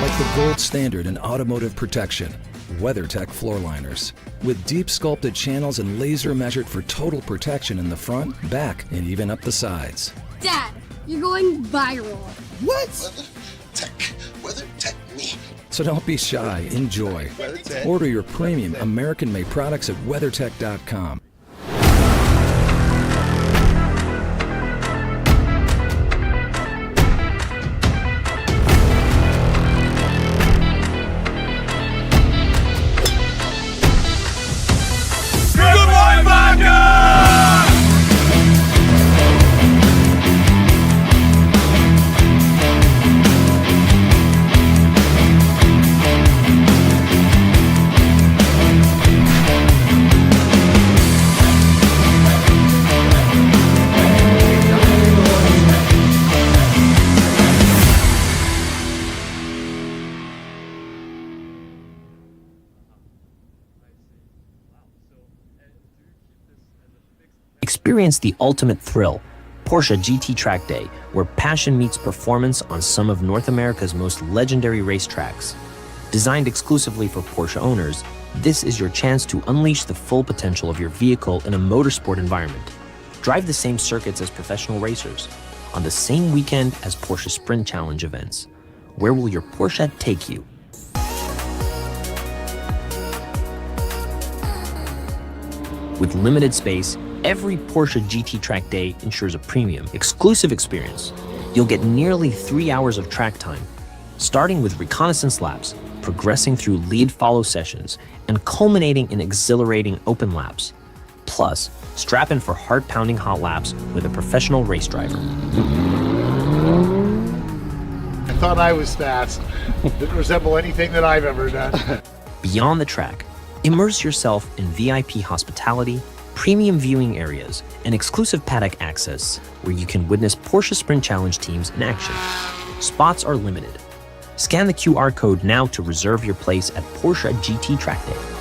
Like the gold standard in automotive protection, WeatherTech floor liners. With deep sculpted channels and laser measured for total protection in the front, back, and even up the sides. Dad, you're going viral. What? WeatherTech me. So don't be shy, enjoy. Order your premium American-made products at WeatherTech.com. Experience the ultimate thrill, Porsche GT Track Day, where passion meets performance on some of North America's most legendary racetracks. Designed exclusively for Porsche owners, this is your chance to unleash the full potential of your vehicle in a motorsport environment. Drive the same circuits as professional racers, on the same weekend as Porsche Sprint Challenge events. Where will your Porsche take you? With limited space, every Porsche GT Track Day ensures a premium, exclusive experience. You'll get nearly 3 hours of track time, starting with reconnaissance laps, progressing through lead-follow sessions, and culminating in exhilarating open laps. Plus, strap in for heart-pounding hot laps with a professional race driver. I thought I was fast. Didn't resemble anything that I've ever done. Beyond the track, immerse yourself in VIP hospitality, premium viewing areas, and exclusive paddock access where you can witness Porsche Sprint Challenge teams in action. Spots are limited. Scan the QR code now to reserve your place at Porsche GT Track Day.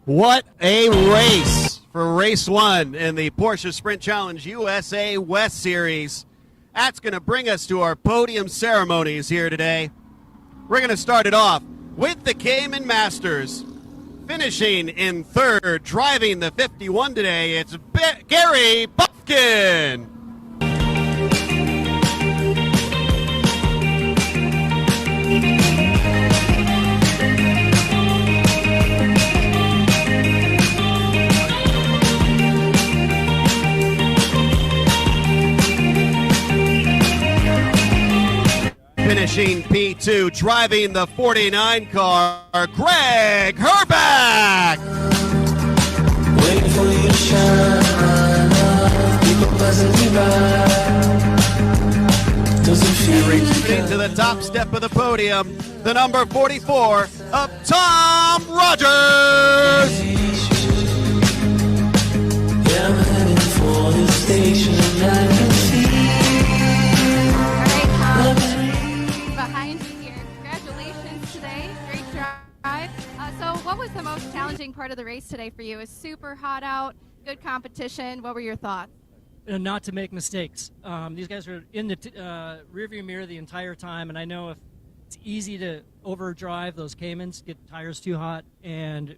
What a race for race one in the Porsche Sprint Challenge USA West Series. That's going to bring us to our podium ceremonies here today. We're going to start it off with the Cayman Masters. Finishing in third, driving the 51 today, it's Gary Buffkin. Finishing P2, driving the 49 car, Greg Herbeck. Waiting for you to shine, people pleasantly returning to the top step of the podium, the number 44 of Tom Rogers. Yeah, I'm heading for the station, I can see. What was the most challenging part of the race today for you? It was super hot out, good competition. What were your thoughts? Not to make mistakes. These guys were in the rearview mirror the entire time, and I know if it's easy to overdrive those Caymans, get tires too hot, and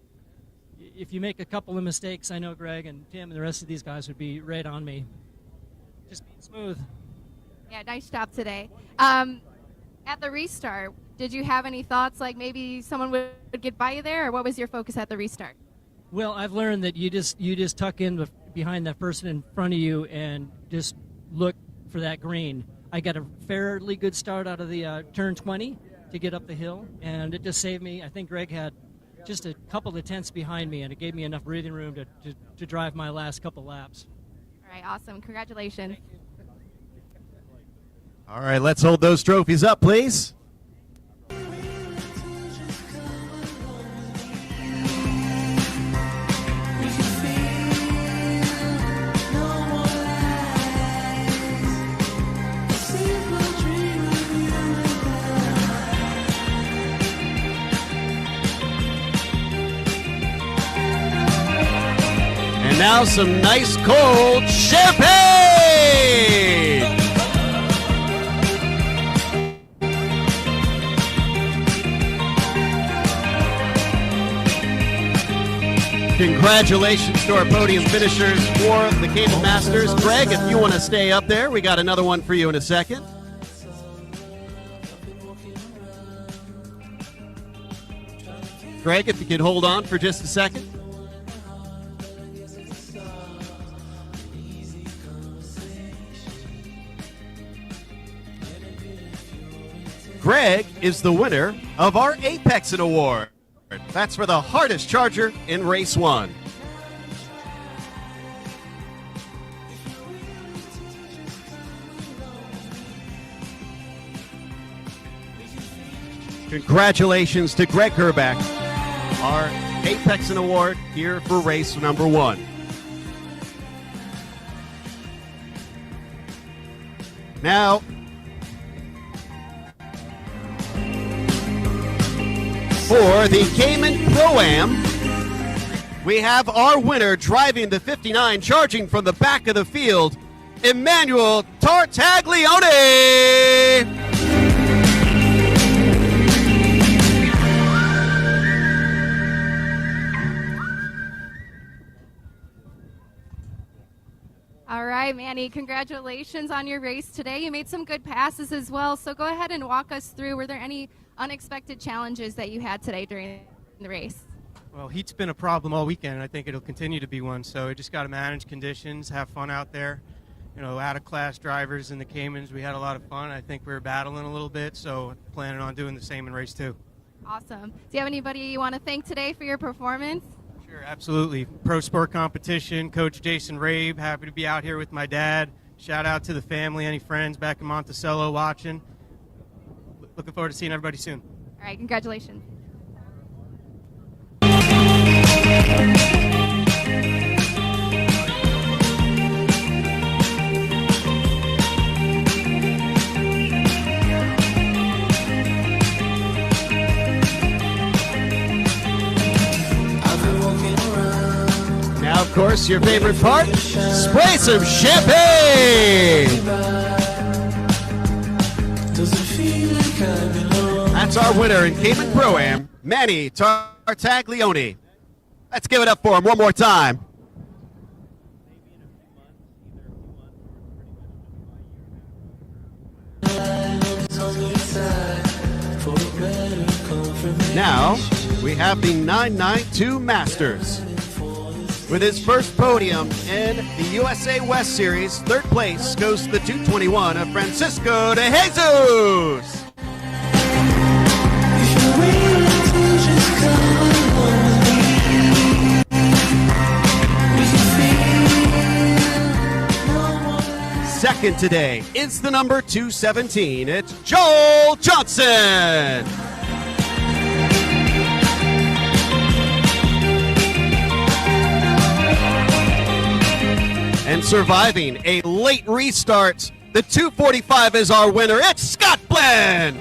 if you make a couple of mistakes, I know Greg and Tim and the rest of these guys would be right on me. Just being smooth. Yeah, nice job today. At the restart, did you have any thoughts like maybe someone would get by you there, or what was your focus at the restart? Well, I've learned that you just tuck in behind that person in front of you and just look for that green. I got a fairly good start out of the turn 20 to get up the hill, and it just saved me. I think Greg had just a couple of tenths behind me, and it gave me enough breathing room to drive my last couple laps. All right, awesome. Congratulations. All right, let's hold those trophies up, please. And now some nice cold champagne! Congratulations to our podium finishers for the Cayman Masters. Greg, if you want to stay up there, we got another one for you in a second. Greg, if you could hold on for just a second. Greg is the winner of our Apexit Award. That's for the hardest charger in Race 1. Congratulations to Greg Herbeck, our Apexit Award here for race number 1. Now, for the Cayman Pro-Am, we have our winner driving the 59, charging from the back of the field, Emmanuel Tartaglione. All right, Manny, congratulations on your race today. You made some good passes as well, so go ahead and walk us through. Were there any unexpected challenges that you had today during the race? Well, heat's been a problem all weekend, and I think it'll continue to be one, so we just got to manage conditions, have fun out there. You know, out-of-class drivers in the Caymans, we had a lot of fun. I think we were battling a little bit, so planning on doing the same in race 2. Awesome. Do you have anybody you want to thank today for your performance? Sure, absolutely. Pro Sport Competition, Coach Jason Rabe, happy to be out here with my dad. Shout out to the family, any friends back in Monticello watching. Looking forward to seeing everybody soon. All right, congratulations. Now, of course, your favorite part, spray some champagne! That's our winner in Cayman Pro-Am, Manny Tartaglione. Let's give it up for him one more time. Now, we have the 992 Masters. With his first podium in the USA West Series, third place goes to the 221 of Francisco de Jesus. Second today is the number 217. It's Joel Johnson. And surviving a late restart, the 245 is our winner. It's Scott Blend.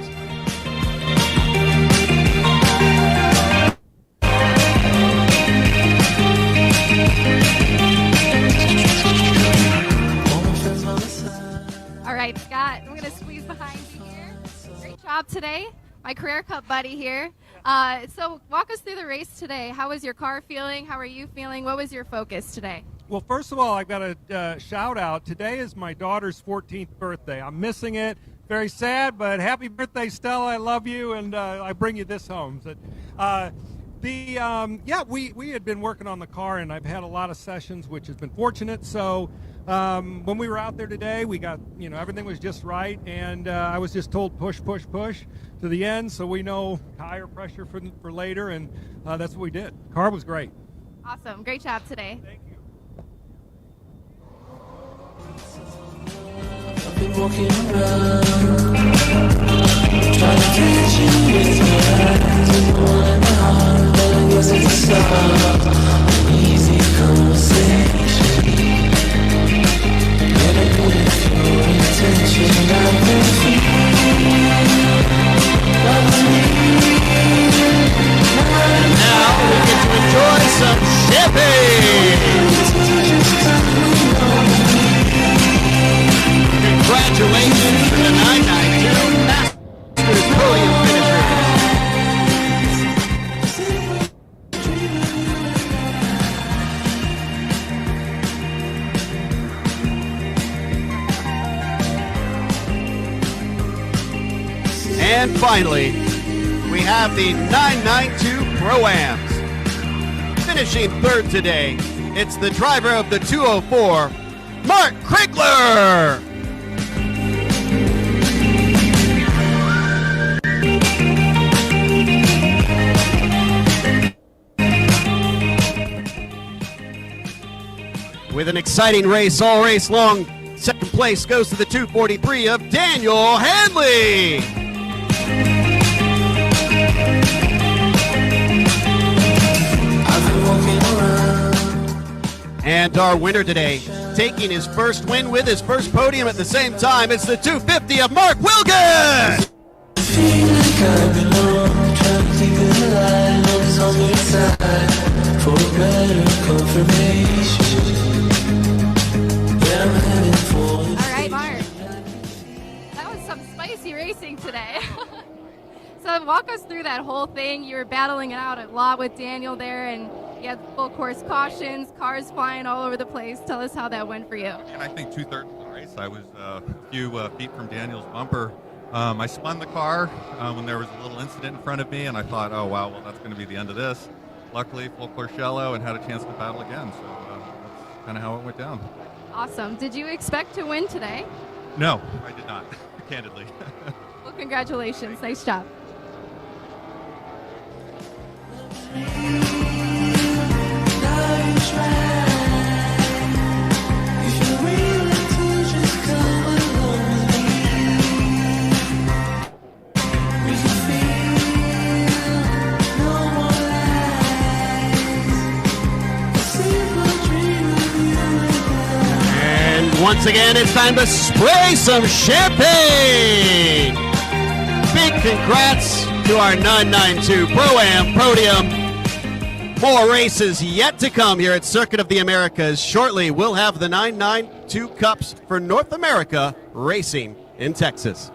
All right, Scott, I'm going to squeeze behind you here. Great job today. My Career Cup buddy here. So walk us through the race today. How was your car feeling? How are you feeling? What was your focus today? Well, first of all, I've got a shout out. Today is my daughter's 14th birthday. I'm missing it. Very sad, but happy birthday, Stella. I love you, and I bring you this home. We had been working on the car, and I've had a lot of sessions, which has been fortunate. So when we were out there today, we got, everything was just right, and I was just told push to the end, so we know higher pressure for later, and that's what we did. Car was great. Awesome. Great job today. Thank you. I've been walking around, trying to catch you with my eyes, with one heart, but I guess it's a start, an easy conversation, and I'm with your intention, I've been And now we get to enjoy some champagne. Congratulations to the 992 Masters Podium finishers. And finally, we have the 992 Pro-Ams. Finishing third today, it's the driver of the 204, Mark Krigler. With an exciting race all race long, second place goes to the 243 of Daniel Hanley. And our winner today, taking his first win with his first podium at the same time, it's the 250 of Mark Wilgen. All right, Mark. That was some spicy racing today. So walk us through that whole thing. You were battling it out a lot with Daniel there, and you had full course cautions, cars flying all over the place. Tell us how that went for you. And I think 2/3 of the race, I was a few feet from Daniel's bumper. I spun the car when there was a little incident in front of me, and I thought, oh, wow, well, that's going to be the end of this. Luckily, full course yellow and had a chance to battle again. So that's kind of how it went down. Awesome. Did you expect to win today? No, I did not, candidly. Well, congratulations. Nice job. And once again, it's time to spray some champagne. Big congrats to our 992 Pro-Am Podium. More races yet to come here at Circuit of the Americas. Shortly, we'll have the 992 Cups for North America racing in Texas.